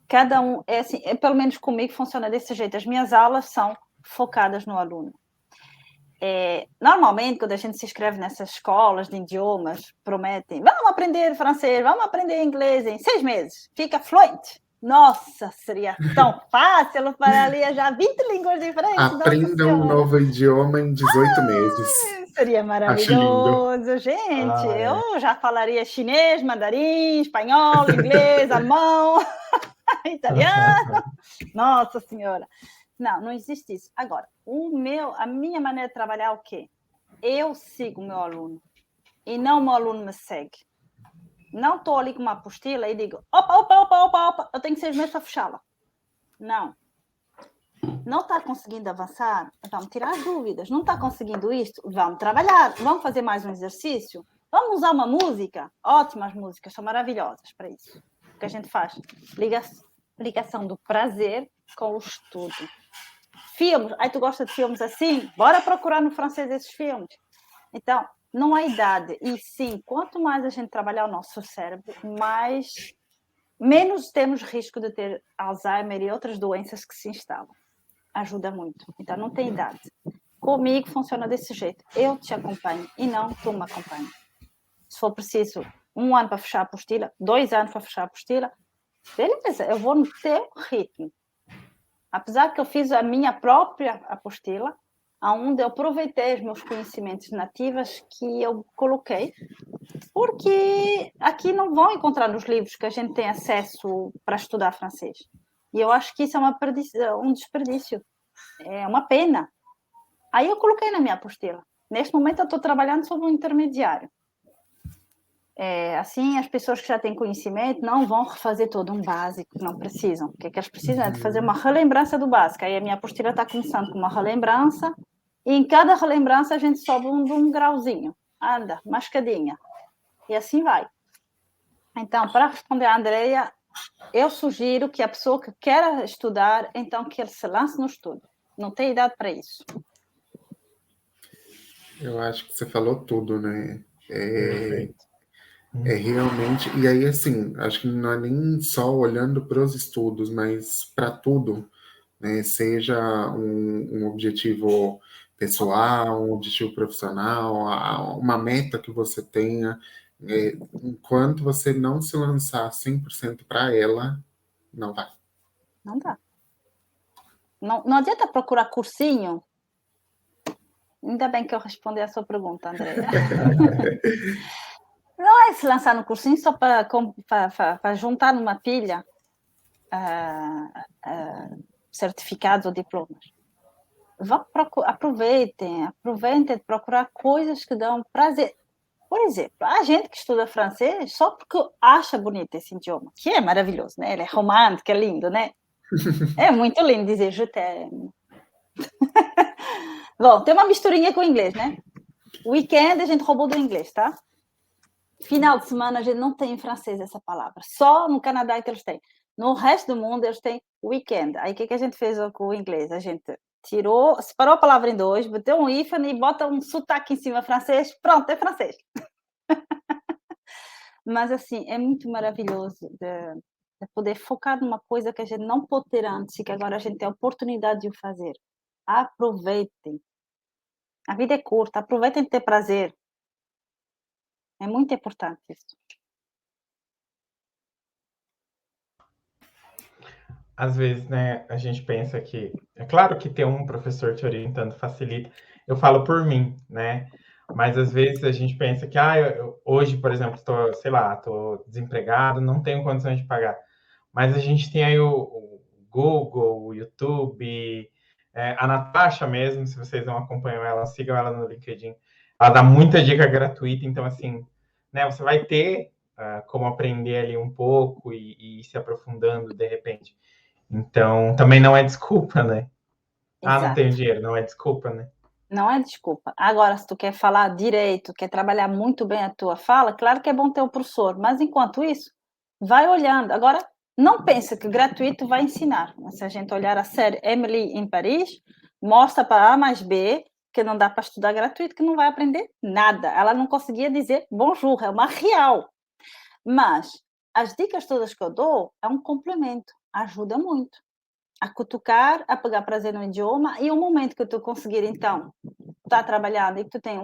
S3: Cada um, assim, pelo menos comigo funciona desse jeito. As minhas aulas são focadas no aluno. Normalmente, quando a gente se inscreve nessas escolas de idiomas, prometem, vamos aprender francês, vamos aprender inglês em 6 meses, fica fluente. Nossa, seria tão fácil para ali já 20 línguas diferentes.
S1: Aprenda um novo idioma em 18 meses.
S3: Seria maravilhoso, gente. Eu já falaria chinês, mandarim, espanhol, inglês, alemão, italiano. Nossa Senhora. Não existe isso. Agora, a minha maneira de trabalhar é o quê? Eu sigo o meu aluno e não o meu aluno me segue. Não estou ali com uma apostila e digo, opa, eu tenho 6 meses para fechá-la. Não está conseguindo avançar? Vamos tirar as dúvidas. Não está conseguindo isto? Vamos trabalhar. Vamos fazer mais um exercício? Vamos usar uma música? Ótimas músicas, são maravilhosas para isso. O que a gente faz? Ligação do prazer com o estudo. Filmes. Tu gosta de filmes assim? Bora procurar no francês esses filmes. Então, não há idade. E sim, quanto mais a gente trabalhar o nosso cérebro, menos temos risco de ter Alzheimer e outras doenças que se instalam. Ajuda muito. Então, não tem idade. Comigo funciona desse jeito. Eu te acompanho e não tu me acompanha. Se for preciso 1 ano para fechar a apostila, 2 anos para fechar a apostila, beleza, eu vou no teu ritmo. Apesar que eu fiz a minha própria apostila, onde eu aproveitei os meus conhecimentos nativos que eu coloquei, porque aqui não vão encontrar nos livros que a gente tem acesso para estudar francês. E eu acho que isso é um desperdício, é uma pena. Aí eu coloquei na minha apostila. Neste momento eu estou trabalhando sobre um intermediário. Assim, as pessoas que já têm conhecimento não vão refazer todo um básico, não precisam. O que elas precisam é de fazer uma relembrança do básico. Aí a minha apostila está começando com uma relembrança, e em cada relembrança a gente sobe um grauzinho. Anda, mascadinha. E assim vai. Então, para responder a Andrea, eu sugiro que a pessoa que quer estudar, então que ele se lance no estudo. Não tem idade para isso.
S1: Eu acho que você falou tudo, né?
S2: Perfeito.
S1: Realmente, e aí assim, acho que não é nem só olhando para os estudos, mas para tudo, né? Seja um objetivo pessoal, um objetivo profissional, uma meta que você tenha, enquanto você não se lançar 100% para ela, não vai.
S3: Não dá. Não adianta procurar cursinho. Ainda bem que eu respondi a sua pergunta, Andrea. Não é se lançar no cursinho só para juntar numa pilha certificados ou diplomas. Aproveitem de procurar coisas que dão prazer. Por exemplo, a gente que estuda francês só porque acha bonito esse idioma, que é maravilhoso, né? Ele é romântico, é lindo, né? É muito lindo dizer je t'aime. Bom, tem uma misturinha com o inglês, né? Weekend a gente roubou do inglês, tá? Final de semana a gente não tem em francês essa palavra. Só no Canadá é que eles têm. No resto do mundo eles têm weekend. Aí o que a gente fez com o inglês? A gente separou a palavra em dois, bateu um hífen e bota um sotaque em cima francês. Pronto, é francês. Mas, assim, é muito maravilhoso de poder focar numa coisa que a gente não pôde ter antes e que agora a gente tem a oportunidade de o fazer. Aproveitem. A vida é curta, aproveitem de ter prazer. É muito importante isso.
S2: Às vezes, né, a gente pensa que... É claro que ter um professor te orientando facilita. Eu falo por mim, né? Mas às vezes a gente pensa que, hoje, por exemplo, estou desempregado, não tenho condições de pagar. Mas a gente tem aí o Google, o YouTube, a Natasha mesmo, se vocês não acompanham ela, sigam ela no LinkedIn. Ela dá muita dica gratuita, então, assim, né, você vai ter como aprender ali um pouco e ir se aprofundando de repente. Então, também não é desculpa, né? Não
S3: Exato.
S2: tenho dinheiro, não é desculpa, né?
S3: Não é desculpa. Agora, se tu quer falar direito, quer trabalhar muito bem a tua fala, claro que é bom ter um professor, mas enquanto isso, vai olhando. Agora, não pensa que gratuito vai ensinar. Se a gente olhar a série Emily em Paris, mostra para A mais B que não dá para estudar gratuito, que não vai aprender nada. Ela não conseguia dizer bonjour, é uma real. Mas as dicas todas que eu dou é um complemento, ajuda muito a cutucar, a pegar prazer no idioma, e o momento que tu conseguir, então, estar trabalhando e que tu tem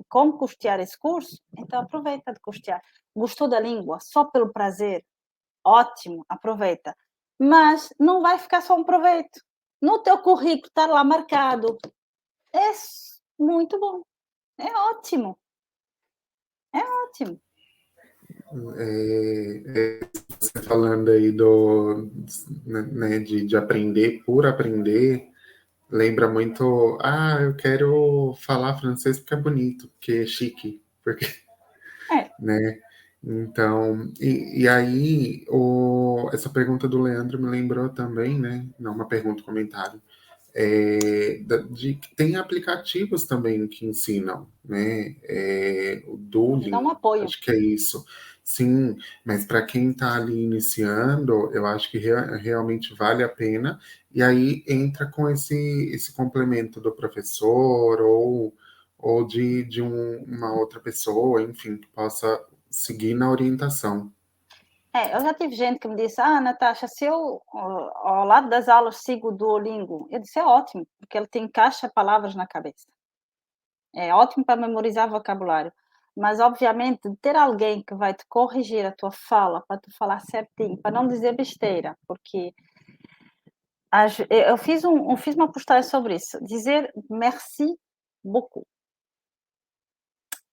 S3: como custear esse curso, então aproveita de custear. Gostou da língua só pelo prazer? Ótimo, aproveita. Mas não vai ficar só um proveito. No teu currículo está lá marcado. É muito bom. É ótimo. É ótimo.
S1: Você falando aí né, de aprender por aprender, lembra muito, eu quero falar francês porque é bonito, porque é chique, porque, né? Então, e aí, essa pergunta do Leandro me lembrou também, né? Não uma pergunta, um comentário. Tem aplicativos também que ensinam, né? O
S3: Dá um
S1: Duolingo,
S3: apoio.
S1: acho que é isso. Sim, mas para quem está ali iniciando, eu acho que realmente vale a pena. E aí entra com esse complemento do professor ou de uma outra pessoa, enfim, que possa seguir na orientação.
S3: Eu já tive gente que me disse, Natasha, se eu, ao lado das aulas, sigo o Duolingo, eu disse, é ótimo, porque ele te encaixa palavras na cabeça. É ótimo para memorizar vocabulário. Mas, obviamente, ter alguém que vai te corrigir a tua fala, para tu falar certinho, para não dizer besteira, porque eu fiz uma postagem sobre isso, dizer merci beaucoup.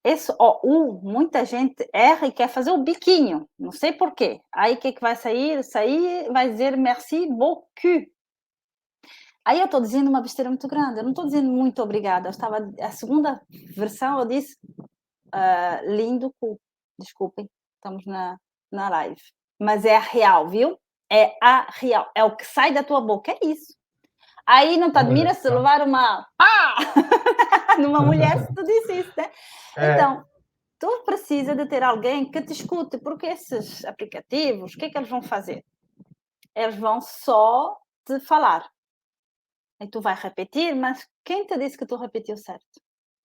S3: Esse muita gente erra e quer fazer o biquinho, não sei porquê. Aí o que vai sair? Sair vai dizer merci beaucoup. Aí eu estou dizendo uma besteira muito grande, eu não estou dizendo muito obrigada. A segunda versão eu disse lindo cu. Desculpem, estamos na live. Mas é a real, viu? É a real, é o que sai da tua boca, é isso. Aí não te admira se levar uma pá numa mulher se tu disse isso, né? Então, tu precisa de ter alguém que te escute, porque esses aplicativos, o que é que eles vão fazer? Eles vão só te falar. E tu vai repetir, mas quem te disse que tu repetiu certo?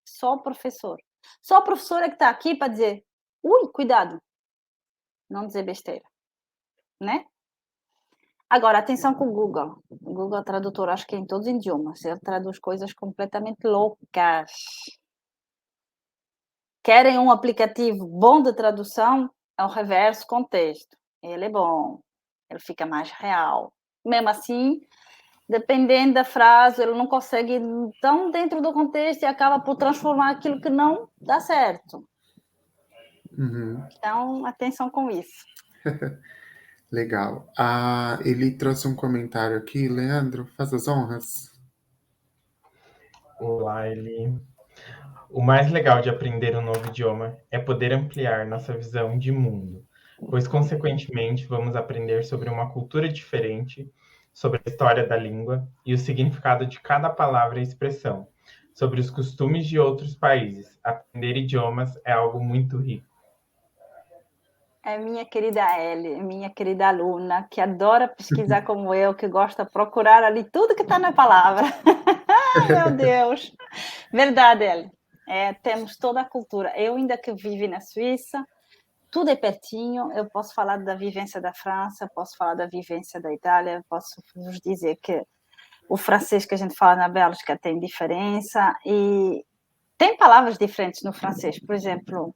S3: Só o professor. Só o professor é que está aqui para dizer, cuidado, não dizer besteira, né? Agora, atenção com o Google. O Google Tradutor, acho que é em todos os idiomas. Ele traduz coisas completamente loucas. Querem um aplicativo bom de tradução? É o reverso com texto. Ele é bom. Ele fica mais real. Mesmo assim, dependendo da frase, ele não consegue ir tão dentro do contexto e acaba por transformar aquilo que não dá certo.
S1: Uhum.
S3: Então, atenção com isso.
S1: Legal. Ele trouxe um comentário aqui. Leandro, faz as honras.
S2: Olá, ele. O mais legal de aprender um novo idioma é poder ampliar nossa visão de mundo, pois, consequentemente, vamos aprender sobre uma cultura diferente, sobre a história da língua e o significado de cada palavra e expressão, sobre os costumes de outros países. Aprender idiomas é algo muito rico.
S3: É minha querida Ellie, minha querida aluna, que adora pesquisar como eu, que gosta de procurar ali tudo que está na palavra. Meu Deus! Verdade, Ellie. Temos toda a cultura. Eu ainda que vivo na Suíça, tudo é pertinho. Eu posso falar da vivência da França, posso falar da vivência da Itália, posso vos dizer que o francês que a gente fala na Bélgica tem diferença e tem palavras diferentes no francês. Por exemplo,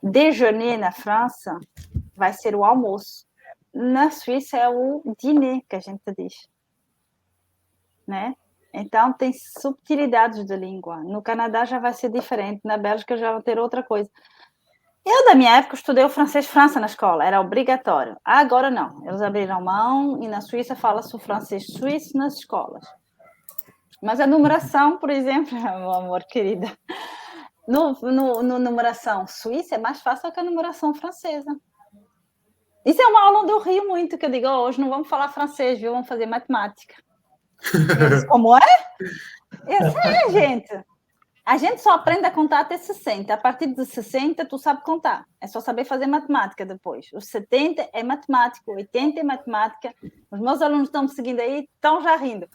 S3: déjeuner na França vai ser o almoço. Na Suíça é o dîner que a gente diz, né? Então tem subtilidades de língua. No Canadá já vai ser diferente, na Bélgica já vai ter outra coisa. Eu, da minha época, estudei o francês França na escola, era obrigatório. Agora não, eles abriram mão e na Suíça fala-se o francês suíço nas escolas. Mas a numeração, por exemplo, meu amor, querida, no numeração suíça é mais fácil que a numeração francesa. Isso é uma aula onde eu rio muito, que eu digo, hoje não vamos falar francês, viu? Vamos fazer matemática. Eles, como é? Gente. A gente só aprende a contar até 60. A partir de 60, tu sabe contar. É só saber fazer matemática depois. Os 70 é matemática, 80 é matemática. Os meus alunos estão me seguindo aí, estão já rindo.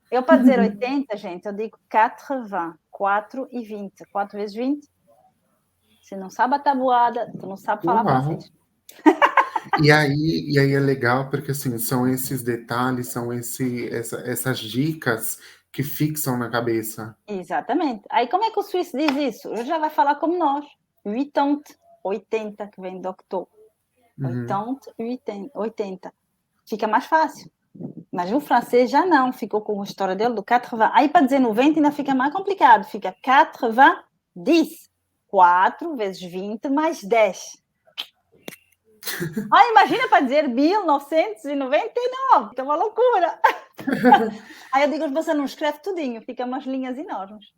S3: Eu, para dizer 80, gente, eu digo 80, 4 e 20. 4 vezes 20. Se não sabe a tabuada, tu não sabe falar francês.
S1: E aí é legal porque assim, são esses detalhes, são essas dicas que fixam na cabeça.
S3: Exatamente. Aí como é que o suíço diz isso? Ele já vai falar como nós. 80, que vem do octo. 80. Fica mais fácil. Mas o francês já não, ficou com a história dele do 80. Aí para dizer 90 ainda fica mais complicado. Fica 10. 4 vezes 20 mais 10. Imagina para dizer 1999, fica uma loucura. Aí eu digo, você não escreve tudinho, fica umas linhas enormes.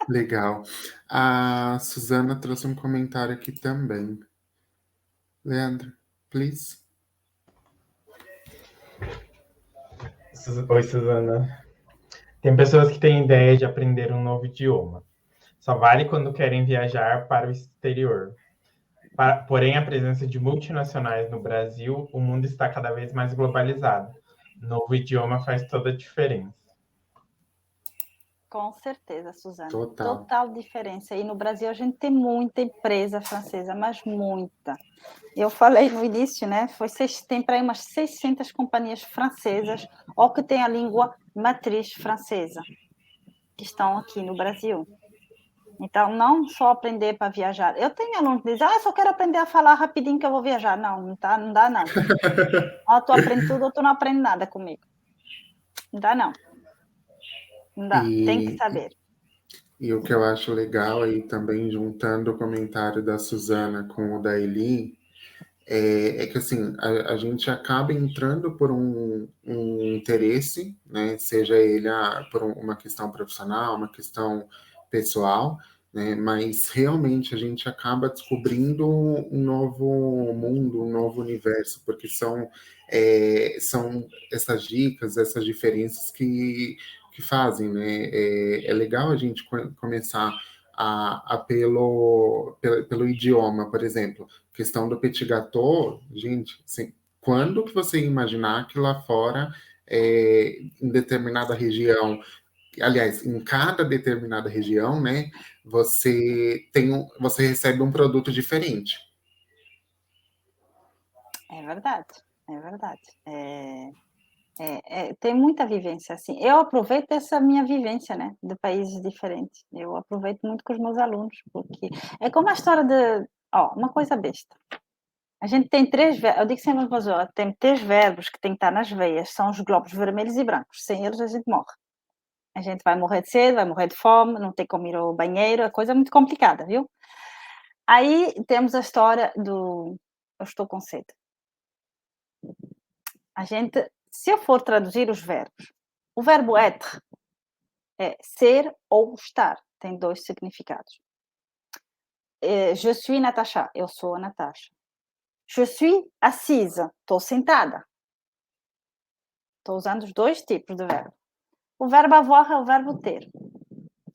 S1: Legal. A Suzana trouxe um comentário aqui também. Leandro, please.
S2: Oi, Suzana. Tem pessoas que têm ideia de aprender um novo idioma. Só vale quando querem viajar para o exterior. Porém, a presença de multinacionais no Brasil, o mundo está cada vez mais globalizado. Novo idioma faz toda a diferença.
S3: Com certeza, Suzana.
S1: Total.
S3: Total diferença. E no Brasil a gente tem muita empresa francesa, mas muita. Eu falei no início, né? Tem para aí umas 600 companhias francesas ou que têm a língua matriz francesa que estão aqui no Brasil. Então, não só aprender para viajar. Eu tenho alunos que dizem, eu só quero aprender a falar rapidinho que eu vou viajar. Não dá não. Ou tu aprende tudo ou tu não aprende nada comigo. Não dá não. Não dá, tem que saber.
S1: E o que eu acho legal aí também, juntando o comentário da Suzana com o da Eli, é que assim, a gente acaba entrando por um interesse, né? Seja ele por uma questão profissional, uma questão pessoal, né? Mas realmente a gente acaba descobrindo um novo mundo, um novo universo, porque são essas dicas, essas diferenças que fazem, né? É legal a gente começar pelo idioma, por exemplo. Questão do petit gâteau, gente, assim, quando que você ia imaginar que lá fora, em determinada região, aliás, em cada determinada região, né, você recebe um produto diferente.
S3: É verdade. Tem muita vivência assim. Eu aproveito essa minha vivência, né, de países diferentes. Eu aproveito muito com os meus alunos, porque é como a história de, uma coisa besta. A gente tem 3 verbos, eu digo sempre para os tem 3 verbos que têm que estar nas veias, são os glóbulos vermelhos e brancos. Sem eles a gente morre. A gente vai morrer de sede, vai morrer de fome, não tem como ir ao banheiro, é coisa muito complicada, viu? Aí temos a história do eu estou com sede. Se eu for traduzir os verbos, o verbo être é ser ou estar, tem 2 significados. Je suis Natacha, eu sou a Natasha. Je suis assise, estou sentada. Estou usando os 2 tipos de verbo. O verbo avoir é o verbo ter.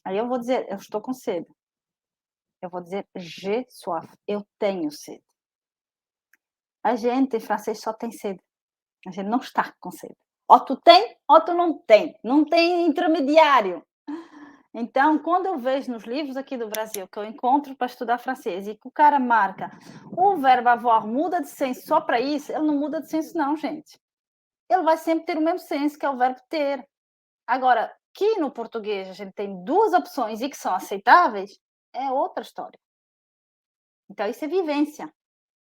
S3: Aí eu vou dizer, eu estou com sede. Eu vou dizer, j'ai soif, eu tenho sede. A gente, em francês, só tem sede. A gente não está com sede. Ou tu tem, ou tu não tem. Não tem intermediário. Então, quando eu vejo nos livros aqui do Brasil, que eu encontro para estudar francês, e que o cara marca o verbo avoir muda de senso só para isso, ele não muda de senso não, gente. Ele vai sempre ter o mesmo senso, que é o verbo ter. Agora, que no português a gente tem 2 opções e que são aceitáveis, é outra história. Então, isso é vivência.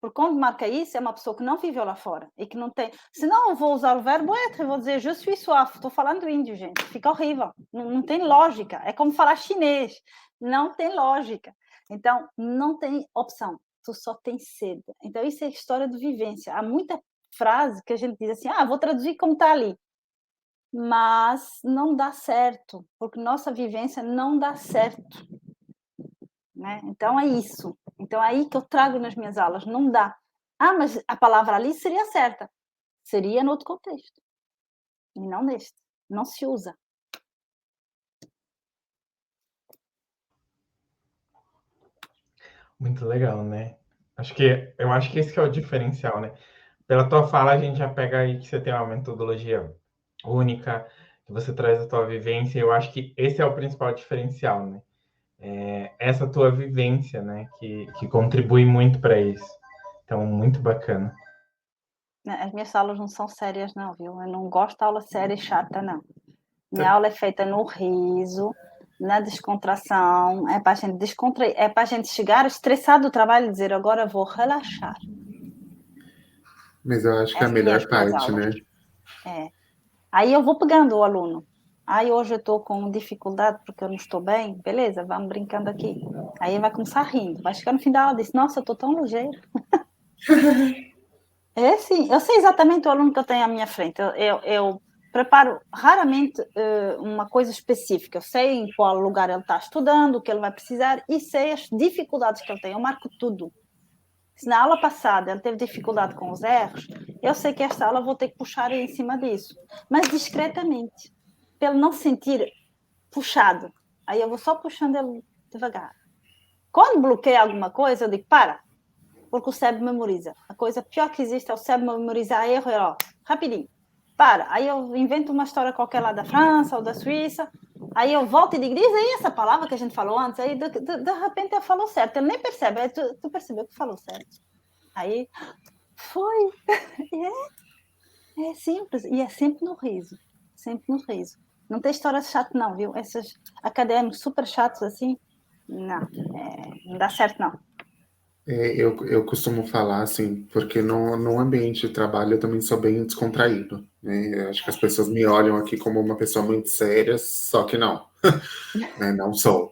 S3: Porque quando marca isso, é uma pessoa que não viveu lá fora e que não tem. Senão, eu vou usar o verbo être, eu vou dizer je suis soif. Estou falando índio, gente. Fica horrível. Não tem lógica. É como falar chinês. Não tem lógica. Então, não tem opção. Tu só tem sede. Então, isso é história de vivência. Há muita frase que a gente diz assim, vou traduzir como está ali. Mas não dá certo, porque nossa vivência não dá certo. Né? Então, é isso. Então, é aí que eu trago nas minhas aulas. Não dá. Mas a palavra ali seria certa. Seria no outro contexto. E não neste. Não se usa.
S2: Muito legal, né? Eu acho que esse que é o diferencial, né? Pela tua fala, a gente já pega aí que você tem uma metodologia única, que você traz a tua vivência. Eu acho que esse é o principal diferencial, né? Essa tua vivência, né? Que contribui muito para isso. Então, muito bacana.
S3: As minhas aulas não são sérias, não, viu? Eu não gosto de aula séria e chata, não. Minha aula é feita no riso, na descontração, é para a gente descontrair, é para a gente chegar estressado do trabalho e dizer, agora vou relaxar.
S1: Mas eu acho que é a melhor parte, né?
S3: Aí eu vou pegando o aluno. Aí hoje eu estou com dificuldade porque eu não estou bem. Beleza, vamos brincando aqui. Aí vai começar rindo. Vai chegar no final e diz, nossa, eu estou tão ligeiro. Sim, eu sei exatamente o aluno que eu tenho à minha frente. Eu preparo raramente uma coisa específica. Eu sei em qual lugar ele está estudando, o que ele vai precisar e sei as dificuldades que ele tem. Eu marco tudo. Se na aula passada ele teve dificuldade com os erros, eu sei que esta aula eu vou ter que puxar em cima disso. Mas discretamente, para ele não se sentir puxado. Aí eu vou só puxando ele devagar. Quando bloqueia alguma coisa, eu digo, para, porque o cérebro memoriza. A coisa pior que existe é o cérebro memorizar erro, rapidinho. Para, aí eu invento uma história qualquer lá da França ou da Suíça, aí eu volto e digo, diz aí essa palavra que a gente falou antes, aí de repente ele falou certo, ele nem percebe, aí tu percebeu que falou certo. Aí, foi, é simples, e é sempre no riso, Não tem história chata não, viu? Esses acadêmicos super chatos assim, não dá certo não.
S1: Eu costumo falar assim, porque no ambiente de trabalho eu também sou bem descontraído, né? Eu acho que as pessoas me olham aqui como uma pessoa muito séria, só que não, né? Não sou.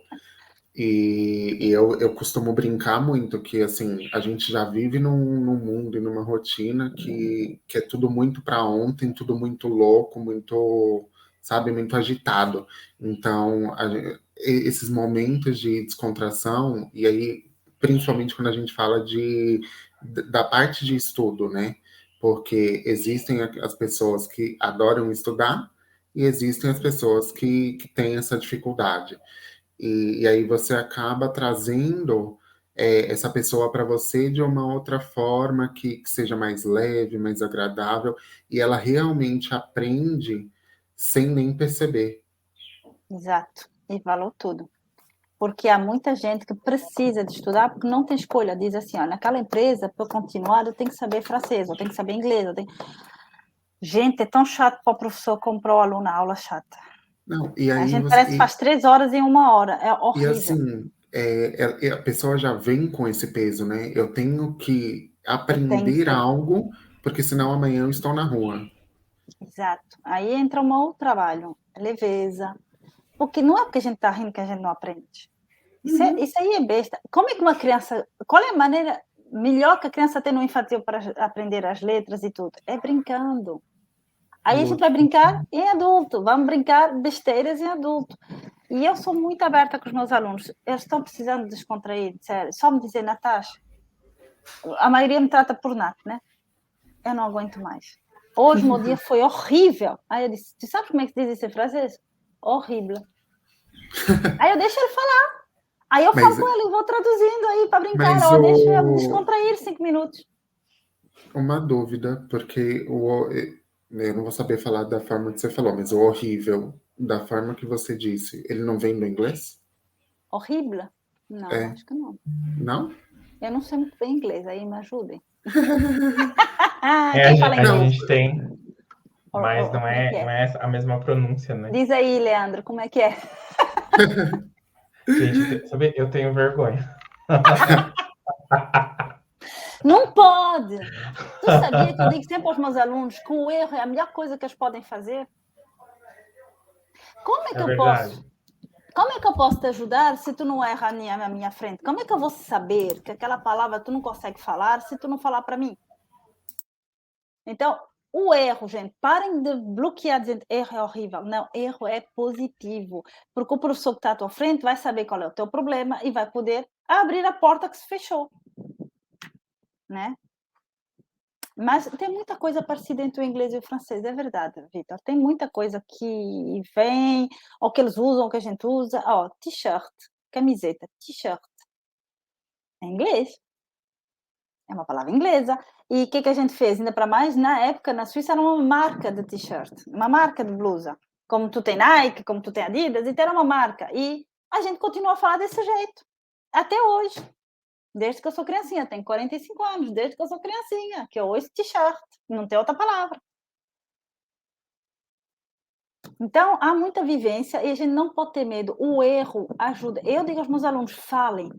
S1: E eu costumo brincar muito que, assim, a gente já vive num mundo e numa rotina que é tudo muito para ontem, tudo muito louco, muito, sabe, muito agitado. Então, esses momentos de descontração, e aí, principalmente quando a gente fala da parte de estudo, né? Porque existem as pessoas que adoram estudar e existem as pessoas que têm essa dificuldade. E aí você acaba trazendo essa pessoa para você de uma outra forma que seja mais leve, mais agradável, e ela realmente aprende sem nem perceber.
S3: Exato, e falou tudo. Porque há muita gente que precisa de estudar porque não tem escolha. Diz assim, naquela empresa, para eu continuar, eu tenho que saber francês, eu tenho que saber inglês. Gente, é tão chato para o professor como para o aluno a aula chata.
S1: Não, e
S3: A
S1: aí
S3: gente parece que faz 3 horas em 1 hora. É
S1: e
S3: horrível.
S1: assim, a pessoa já vem com esse peso, né? Eu tenho que aprender algo, porque senão amanhã eu estou na rua.
S3: Exato. Aí entra um outro trabalho, leveza. Porque não é porque a gente está rindo que a gente não aprende. Isso aí é besta. Como é que uma criança... Qual é a maneira melhor que a criança tem no infantil para aprender as letras e tudo? É brincando. Aí a gente vai brincar em adulto. Vamos brincar besteiras em adulto. E eu sou muito aberta com os meus alunos. Eles estão precisando de descontrair, sério. Só me dizer, Natasha, a maioria me trata por Nat, né? Eu não aguento mais. Hoje o meu dia foi horrível. Aí eu disse, tu sabes como é que se diz isso em francês? Horrível. Aí eu deixo ele falar. Aí eu falo com ele, vou traduzindo aí para brincar. Ou deixo ele descontrair 5 minutos.
S1: Uma dúvida, porque eu não vou saber falar da forma que você falou, mas o horrível, da forma que você disse, ele não vem do inglês?
S3: Horrível? Não, acho que não.
S1: Não?
S3: Eu não sei muito bem inglês, aí me ajudem.
S2: A gente tem, mas não é a mesma pronúncia, né?
S3: Diz aí, Leandro, como é que é?
S2: Gente, sabe, eu tenho vergonha.
S3: Não pode! Tu sabia que eu digo sempre aos meus alunos que o erro é a melhor coisa que eles podem fazer? Como é que eu posso te ajudar se tu não erra na minha frente? Como é que eu vou saber que aquela palavra tu não consegue falar se tu não falar para mim? Então, o erro, gente, parem de bloquear dizendo erro é horrível. Não, erro é positivo. Porque o professor que está à tua frente vai saber qual é o teu problema e vai poder abrir a porta que se fechou. Né? Mas tem muita coisa parecida entre o inglês e o francês, é verdade, Vitor. Tem muita coisa que vem, ou que eles usam, ou que a gente usa. Ó, t-shirt, camiseta, t-shirt. É inglês. É uma palavra inglesa. E o que a gente fez? Ainda para mais, na época, na Suíça, era uma marca de t-shirt, uma marca de blusa. Como tu tem Nike, como tu tem Adidas, então era uma marca. E a gente continua a falar desse jeito, até hoje. Desde que eu sou criancinha, tenho 45 anos, desde que eu sou criancinha, que eu ouço t-shirt, não tem outra palavra. Então, há muita vivência e a gente não pode ter medo. O erro ajuda. Eu digo aos meus alunos, falem.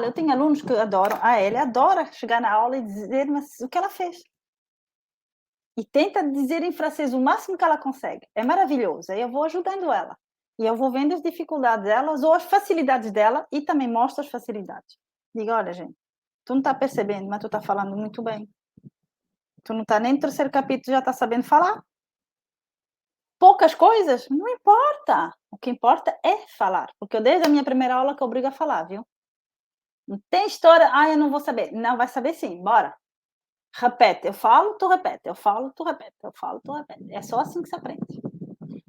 S3: Eu tenho alunos que adoram, a Elia adora chegar na aula e dizer o que ela fez. E tenta dizer em francês o máximo que ela consegue. É maravilhoso. Aí eu vou ajudando ela. E eu vou vendo as dificuldades delas ou as facilidades dela e também mostro as facilidades. Digo, olha, gente, tu não está percebendo, mas tu está falando muito bem. Tu não está nem no 3º capítulo, já está sabendo falar. Poucas coisas? Não importa. O que importa é falar. Porque eu, desde a minha primeira aula, que eu obrigo a falar, viu? Não tem história, eu não vou saber. Não, vai saber sim, bora. Repete, eu falo, tu repete. Eu falo, tu repete. Eu falo, tu repete. É só assim que se aprende.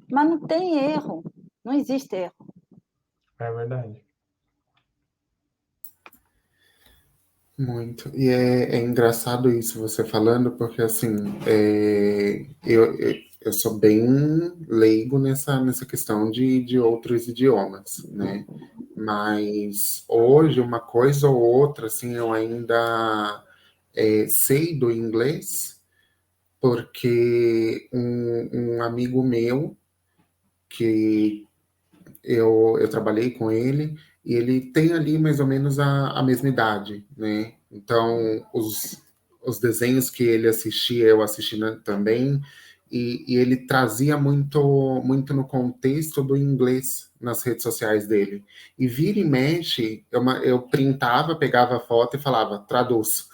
S3: Mas não tem erro. Não existe erro.
S2: É verdade.
S1: Muito. E é engraçado isso você falando, porque assim, eu sou bem leigo nessa questão de outros idiomas, né? Mas hoje, uma coisa ou outra, assim, eu ainda sei do inglês, porque um amigo meu, que eu trabalhei com ele, e ele tem ali mais ou menos a mesma idade, né? Então, os desenhos que ele assistia, eu assisti também, e ele trazia muito no contexto do inglês nas redes sociais dele. E vira e mexe, eu printava, pegava a foto e falava, traduz,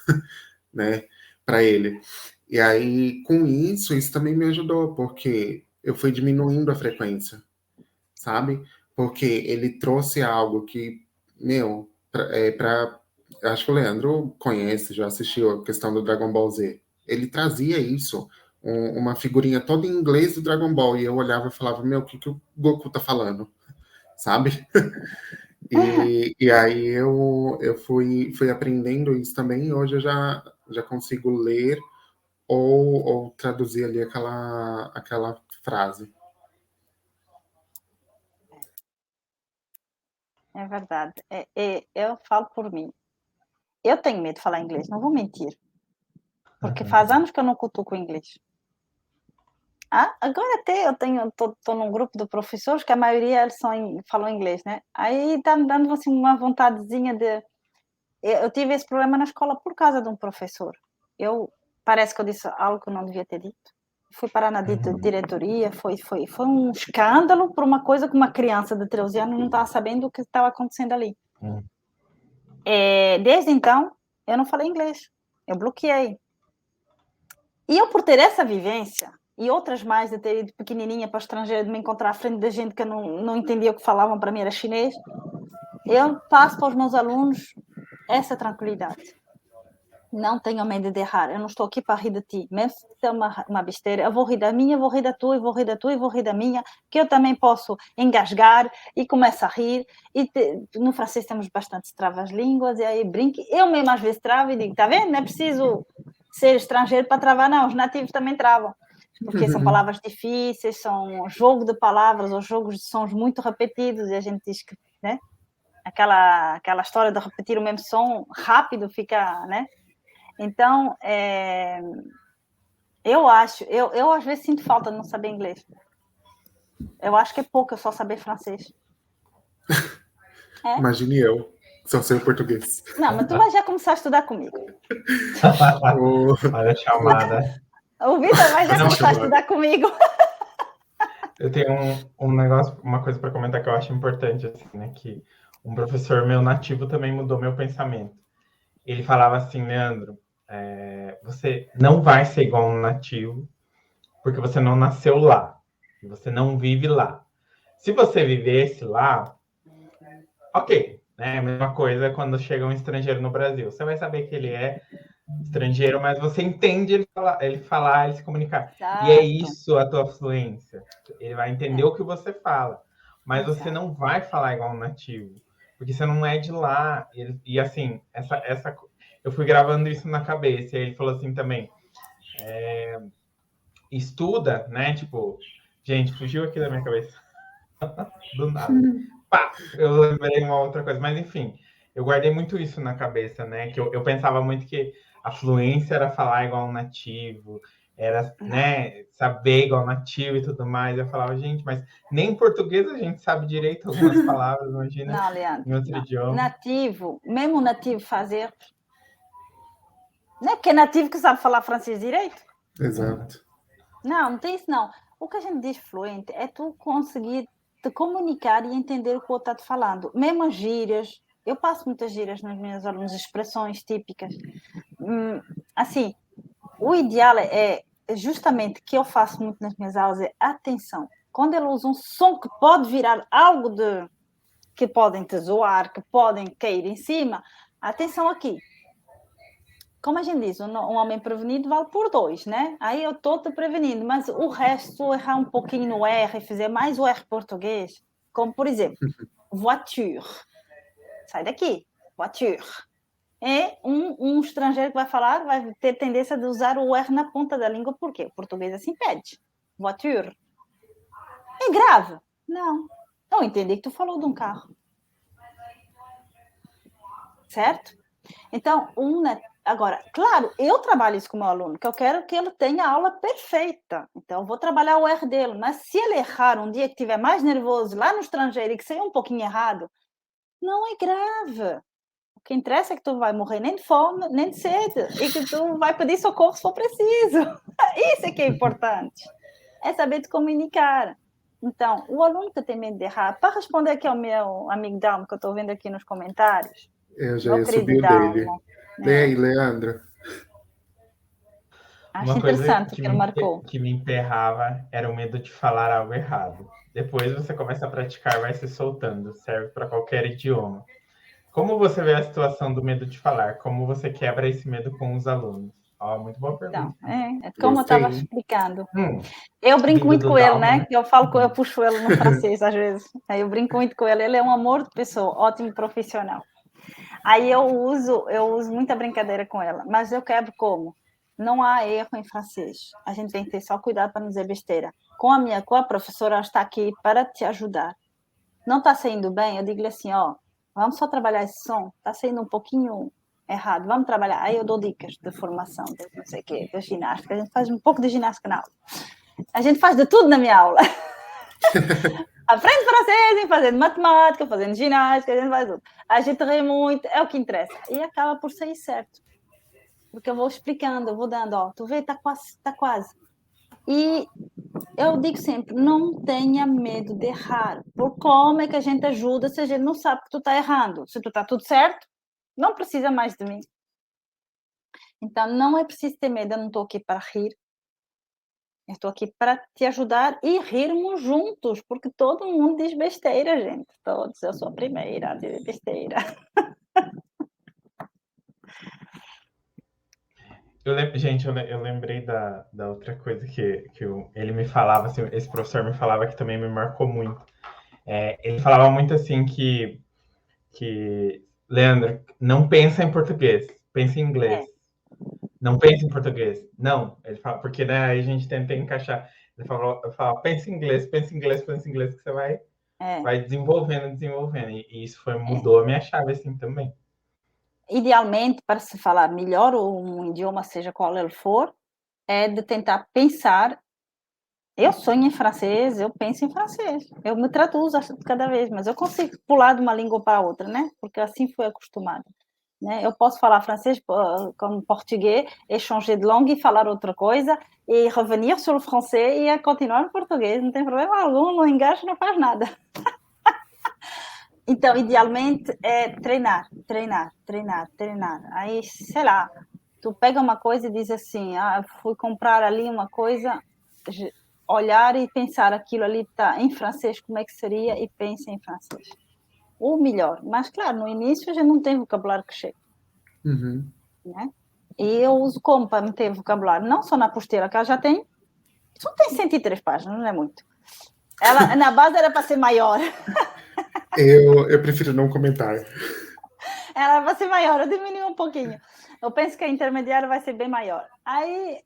S1: né, para ele. E aí, com isso também me ajudou, porque eu fui diminuindo a frequência, sabe? Porque ele trouxe algo que, acho que o Leandro conhece, já assistiu a questão do Dragon Ball Z. Ele trazia isso, uma figurinha toda em inglês do Dragon Ball, e eu olhava e falava, o que o Goku tá falando? Sabe? E aí eu fui aprendendo isso também, e hoje eu já consigo ler ou traduzir ali aquela frase.
S3: É verdade. Eu falo por mim. Eu tenho medo de falar inglês, não vou mentir. Porque faz anos que eu não cutuco o inglês. Agora até eu estou num grupo de professores que a maioria eles falam inglês, né? Aí está me dando assim, uma vontadezinha de... Eu tive esse problema na escola por causa de um professor. Parece que eu disse algo que eu não devia ter dito. fui parar na diretoria, foi um escândalo por uma coisa que uma criança de 13 anos não estava sabendo o que estava acontecendo ali. Desde então, eu não falei inglês, eu bloqueei. E eu, por ter essa vivência, e outras mais, de ter ido pequenininha para o estrangeiro, de me encontrar à frente da gente que eu não entendia o que falavam, para mim era chinês, eu passo para os meus alunos essa tranquilidade. Não tenham medo de errar. Eu não estou aqui para rir de ti. Mesmo se é uma besteira, eu vou rir da minha, vou rir da tua, e vou rir da tua, e vou rir da minha, que eu também posso engasgar e começo a rir. No francês temos bastantes travas-línguas, e aí brinco. Eu mesmo às vezes travo e digo, tá vendo? Não é preciso ser estrangeiro para travar, não. Os nativos também travam. Porque são palavras difíceis, são jogo de palavras ou jogos de sons muito repetidos, e a gente diz que, né? Aquela história de repetir o mesmo som rápido fica, né? Então, eu acho, eu às vezes sinto falta de não saber inglês. Eu acho que é pouco eu só saber francês.
S1: Imagine eu, só sei o português.
S3: Não, mas tu vai já começar a estudar comigo.
S2: Olha a chamada.
S3: O Vitor vai já começar a estudar comigo.
S2: Eu tenho um negócio, uma coisa para comentar que eu acho importante, assim, né? Que um professor meu nativo também mudou meu pensamento. Ele falava assim, Leandro, você não vai ser igual um nativo, porque você não nasceu lá, você não vive lá. Se você vivesse lá, ok, né? A mesma coisa quando chega um estrangeiro no Brasil. Você vai saber que ele é estrangeiro, mas você entende ele falar, ele se comunicar.
S3: Exato.
S2: E é isso a tua fluência. Ele vai entender o que você fala, mas você não vai falar igual um nativo, porque você não é de lá. E assim, eu fui gravando isso na cabeça, e ele falou assim também, estuda, né? Tipo, gente, fugiu aqui da minha cabeça. Do nada. Pá, eu lembrei uma outra coisa, mas enfim, eu guardei muito isso na cabeça, né? Que eu pensava muito que a fluência era falar igual um nativo, era, né, saber igual nativo e tudo mais. Eu falava, gente, mas nem em português a gente sabe direito algumas palavras, imagina.
S3: Não, Leandro,
S2: em outro idioma.
S3: Nativo, mesmo nativo fazer, não é porque é nativo que sabe falar francês direito.
S1: Exato.
S3: Não tem isso não. O que a gente diz fluente é tu conseguir te comunicar e entender o que o outro está te falando. Mesmo as gírias, eu passo muitas gírias nos meus alunos, expressões típicas. Assim, o ideal é justamente que eu faço muito nas minhas aulas é atenção. Quando ele usa um som que pode virar algo de que podem te zoar, que podem cair em cima, atenção aqui. Como a gente diz, um homem prevenido vale por 2, né? Aí eu estou te prevenindo, mas o resto, se eu errar um pouquinho no R e fizer mais o R português, como por exemplo, voiture. Sai daqui, voiture. É um estrangeiro que vai falar, vai ter tendência de usar o R na ponta da língua, por quê? O português assim pede. Voiture. É grave? Não. Eu entendi que tu falou de um carro. Certo? Então, agora, claro, eu trabalho isso com o meu aluno, que eu quero que ele tenha a aula perfeita. Então, eu vou trabalhar o R dele. Mas se ele errar um dia que estiver mais nervoso lá no estrangeiro e que seja um pouquinho errado, não é grave. O que interessa é que tu vai morrer nem de fome, nem de sede. E que tu vai pedir socorro se for preciso. Isso é que é importante. É saber te comunicar. Então, o aluno que tem medo de errar, para responder aqui ao meu amigo Dalmo, que eu estou vendo aqui nos comentários.
S1: Eu já ia subir o dele. Lê aí, Leandra.
S3: Acho interessante o que ele marcou.
S2: Que me emperrava era o medo de falar algo errado. Depois você começa a praticar, vai se soltando. Serve para qualquer idioma. Como você vê a situação do medo de falar? Como você quebra esse medo com os alunos? Muito boa pergunta.
S3: Então, como eu estava explicando. Eu brinco
S2: Vindo
S3: muito
S2: do
S3: com ele,
S2: Dalmo,
S3: né? Que eu falo, eu puxo ele no francês às vezes. Aí eu brinco muito com ele. Ele é um amor de pessoa, ótimo profissional. Aí eu uso muita brincadeira com ela. Mas eu quebro como? Não há erro em francês. A gente tem que ter só cuidado para não dizer besteira. Com a professora, ela está aqui para te ajudar. Não está saindo bem? Eu digo-lhe assim, vamos só trabalhar esse som. Está saindo um pouquinho errado. Vamos trabalhar. Aí eu dou dicas de formação, de não sei o quê, de ginástica. A gente faz um pouco de ginástica na aula. A gente faz de tudo na minha aula. Aprende francês, fazendo matemática, fazendo ginástica, a gente faz tudo. A gente ri muito, é o que interessa. E acaba por sair certo. Porque eu vou explicando, eu vou dando, tu vê, tá quase. E eu digo sempre, não tenha medo de errar. Por como é que a gente ajuda se a gente não sabe que tu está errando? Se tu está tudo certo, não precisa mais de mim. Então, não é preciso ter medo, eu não estou aqui para rir. Eu estou aqui para te ajudar e rirmos juntos, porque todo mundo diz besteira, gente. Todos, eu sou a primeira a dizer besteira.
S2: Gente, eu lembrei da outra coisa que ele me falava, assim, esse professor me falava que também me marcou muito. Ele falava muito assim que Leandro, não pensa em português, pensa em inglês.
S3: É.
S2: Não pensa em português. Não, ele fala, porque né, aí a gente tenta encaixar. Ele falava, pensa em inglês, pensa em inglês, pensa em inglês, que você vai desenvolvendo. E isso mudou a minha chave, assim, também.
S3: Idealmente, para se falar melhor um idioma, seja qual ele for, é de tentar pensar. Eu sonho em francês, eu penso em francês. Eu me traduzo cada vez, mas eu consigo pular de uma língua para outra, né? Porque assim fui acostumada. Né? Eu posso falar francês como português, changer de langue e falar outra coisa, e revenir sobre o francês e continuar em português, não tem problema algum, no engajo não faz nada. Então, idealmente, é treinar. Aí, sei lá, tu pega uma coisa e diz assim, fui comprar ali uma coisa, olhar e pensar aquilo ali está em francês, como é que seria, e pensa em francês. Ou melhor, mas claro, no início a gente não tem vocabulário que chega.
S1: Uhum.
S3: Né? E eu uso como para meter vocabulário, não só na apostila, que ela já tem, só tem 103 páginas, não é muito. Ela, na base era para ser maior.
S1: Eu prefiro não comentar.
S3: Ela vai ser maior, eu diminui um pouquinho. Eu penso que a intermediária vai ser bem maior. Aí,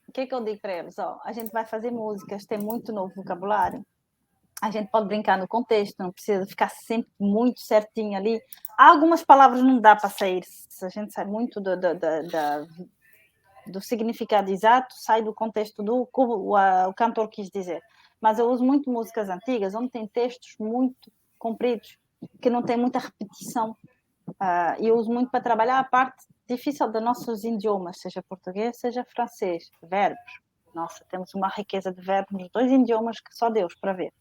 S3: o que eu digo para eles? A gente vai fazer músicas, tem muito novo vocabulário. A gente pode brincar no contexto, não precisa ficar sempre muito certinho ali. Algumas palavras não dá para sair, se a gente sai muito do significado exato, sai do contexto do que o cantor quis dizer. Mas eu uso muito músicas antigas, onde tem textos muito compridos, que não tem muita repetição. E eu uso muito para trabalhar a parte difícil dos nossos idiomas, seja português, seja francês, verbos. Nossa, temos uma riqueza de verbos nos dois idiomas que só Deus para ver.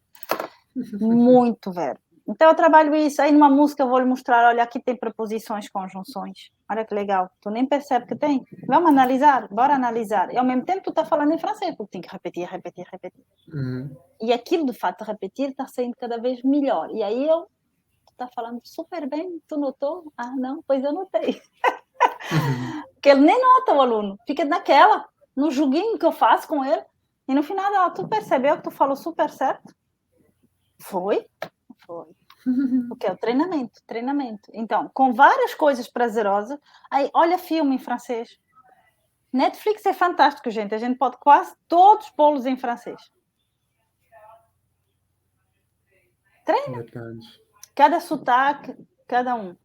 S3: Muito verbo. Então eu trabalho isso. Aí numa música eu vou lhe mostrar, olha, aqui tem preposições, conjunções. Olha que legal. Tu nem percebe que tem. Vamos analisar? Bora analisar. E ao mesmo tempo tu está falando em francês, porque tem que repetir.
S1: Uhum.
S3: E aquilo, de fato, repetir está saindo cada vez melhor. E aí tu está falando super bem, tu notou? Ah, não, pois eu notei.
S1: Uhum.
S3: Porque ele nem nota o aluno. Fica naquela, no joguinho que eu faço com ele. E no final, tu percebeu que tu falou super certo? Foi. Porque é o treinamento. Então, com várias coisas prazerosas, aí olha filme em francês. Netflix é fantástico, gente. A gente pode quase todos pô-los em francês. Treina.
S1: Verdade.
S3: Cada sotaque, cada um.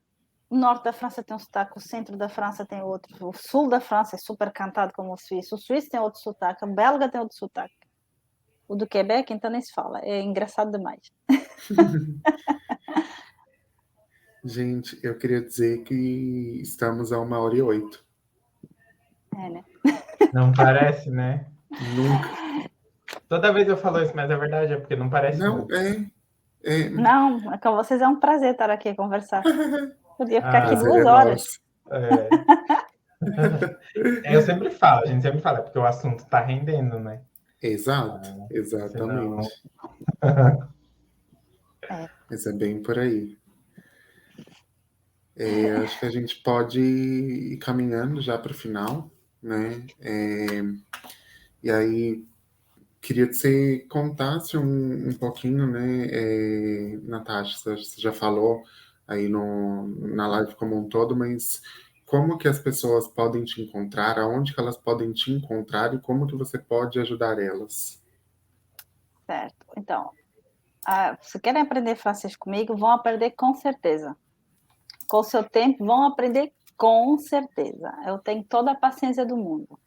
S3: O norte da França tem um sotaque, o centro da França tem outro, o sul da França é super cantado como o suíço tem outro sotaque, o belga tem outro sotaque. O do Quebec, então, nem se fala. É engraçado demais.
S1: Gente, eu queria dizer que estamos a 1h08.
S3: É, né?
S2: Não parece, né?
S1: Nunca.
S2: Toda vez eu falo isso, mas é verdade, é porque não parece
S1: Não,
S2: muito.
S3: Não, com vocês é um prazer estar aqui a conversar. Podia ficar aqui
S1: Prazer é
S3: 2 horas.
S2: Eu sempre falo, a gente sempre fala, porque o assunto tá rendendo, né?
S1: Exato, exatamente. Mas é bem por aí. Acho que a gente pode ir caminhando já para o final, né? E aí, queria que você contasse um pouquinho, né, Natasha, você já falou aí na live como um todo, mas como que as pessoas podem te encontrar, aonde que elas podem te encontrar e como que você pode ajudar elas?
S3: Certo. Então, se querem aprender francês comigo, vão aprender com certeza. Com o seu tempo, vão aprender com certeza. Eu tenho toda a paciência do mundo.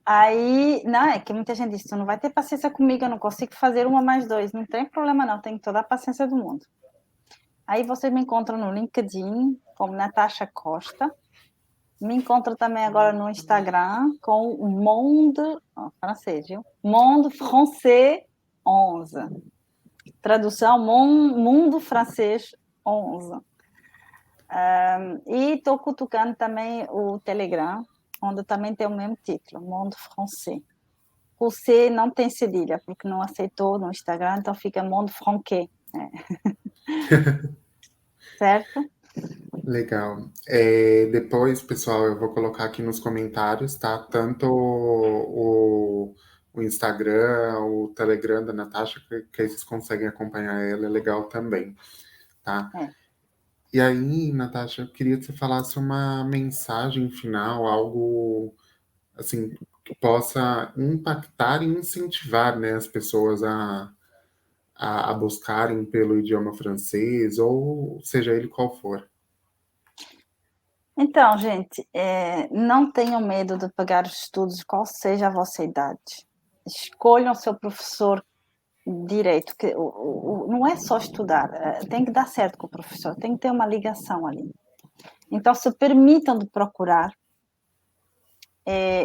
S3: Aí, não, é que muita gente diz, tu não vai ter paciência comigo, eu não consigo fazer 1 mais 2. Não tem problema não, tenho toda a paciência do mundo. Aí vocês me encontram no LinkedIn, como Natasha Costa. Me encontro também agora no Instagram com o Monde, francês, viu? Monde Français 11. Tradução Mundo Francês 11. E estou cutucando também o Telegram, onde também tem o mesmo título, Monde Français. O C não tem cedilha, porque não aceitou no Instagram, então fica Monde Franquais. Certo?
S1: Legal. Depois, pessoal, eu vou colocar aqui nos comentários, tá? Tanto o Instagram, o Telegram da Natasha, que aí vocês conseguem acompanhar ela, é legal também, tá? E aí, Natasha, eu queria que você falasse uma mensagem final, algo assim que possa impactar e incentivar, né, as pessoas a buscarem pelo idioma francês, ou seja ele qual for.
S3: Então, gente, não tenham medo de pagar os estudos, qual seja a vossa idade. Escolham o seu professor direito, que não é só estudar, tem que dar certo com o professor, tem que ter uma ligação ali. Então, se permitam de procurar,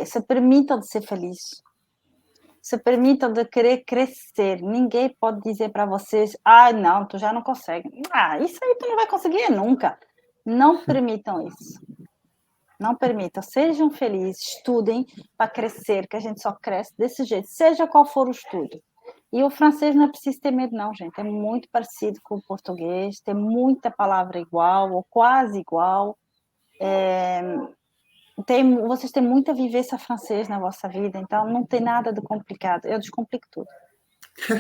S3: se permitam de ser felizes, se permitam de querer crescer. Ninguém pode dizer para vocês, não, tu já não consegue. Isso aí tu não vai conseguir nunca. Não permitam isso. Não permitam, sejam felizes, estudem para crescer, que a gente só cresce desse jeito, seja qual for o estudo. E o francês não é preciso ter medo, não, gente. É muito parecido com o português, tem muita palavra igual, ou quase igual. Vocês têm muita vivência francês na vossa vida, então não tem nada de complicado. Eu descomplico tudo.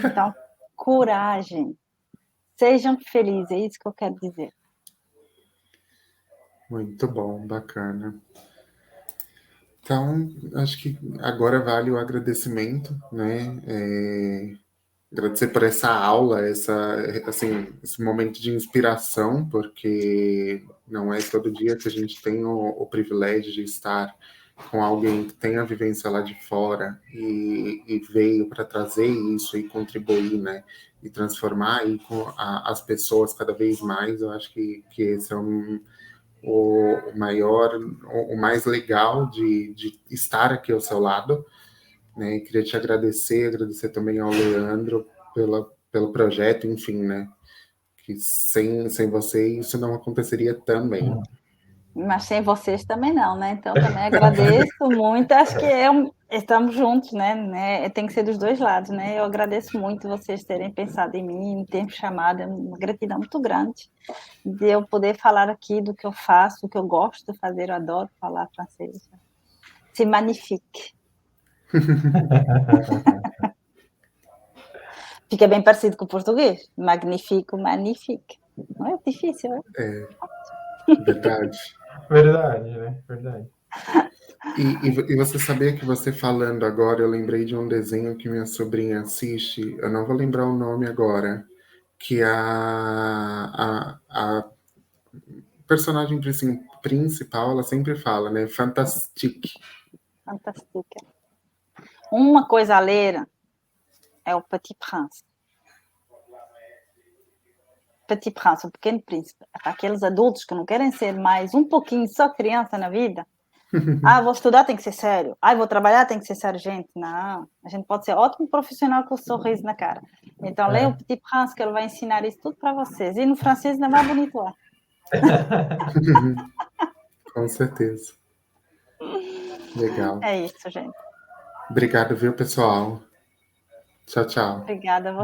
S3: Então, coragem. Sejam felizes, é isso que eu quero dizer.
S1: Muito bom, bacana. Então, acho que agora vale o agradecimento, né? Agradecer por essa aula, esse momento de inspiração, porque não é todo dia que a gente tem o privilégio de estar com alguém que tem a vivência lá de fora e veio para trazer isso e contribuir, né? E transformar aí as pessoas cada vez mais. Eu acho que esse é o maior, o mais legal de estar aqui ao seu lado, né? Queria te agradecer também ao Leandro pelo projeto, enfim, né? Que sem você isso não aconteceria também.
S3: Mas sem vocês também não, né? Então também agradeço muito. Acho que estamos juntos, né? Tem que ser dos dois lados, né? Eu agradeço muito vocês terem pensado em mim, me terem chamado. É uma gratidão muito grande de eu poder falar aqui do que eu faço, do que eu gosto de fazer. Eu adoro falar francês. C'est magnifique. Fica bem parecido com o português. Magnífico, magnifique. Não é difícil, né?
S1: Verdade.
S2: Verdade, né? Verdade.
S1: E você sabia que você falando agora, eu lembrei de um desenho que minha sobrinha assiste, eu não vou lembrar o nome agora, que a personagem principal, ela sempre fala, né? Fantastique.
S3: Fantástica. Uma coisa a ler é o Petit Prince. Petit Prince, o Pequeno Príncipe. É para aqueles adultos que não querem ser mais um pouquinho só criança na vida. Vou estudar, tem que ser sério. Vou trabalhar, tem que ser sério. Gente, não. A gente pode ser ótimo profissional com o sorriso na cara. Então, leia o Petit Prince, que ele vai ensinar isso tudo para vocês. E no francês ainda mais bonito lá.
S1: Com certeza. Legal.
S3: É isso, gente.
S1: Obrigado, viu, pessoal? Tchau, tchau.
S3: Obrigada a você.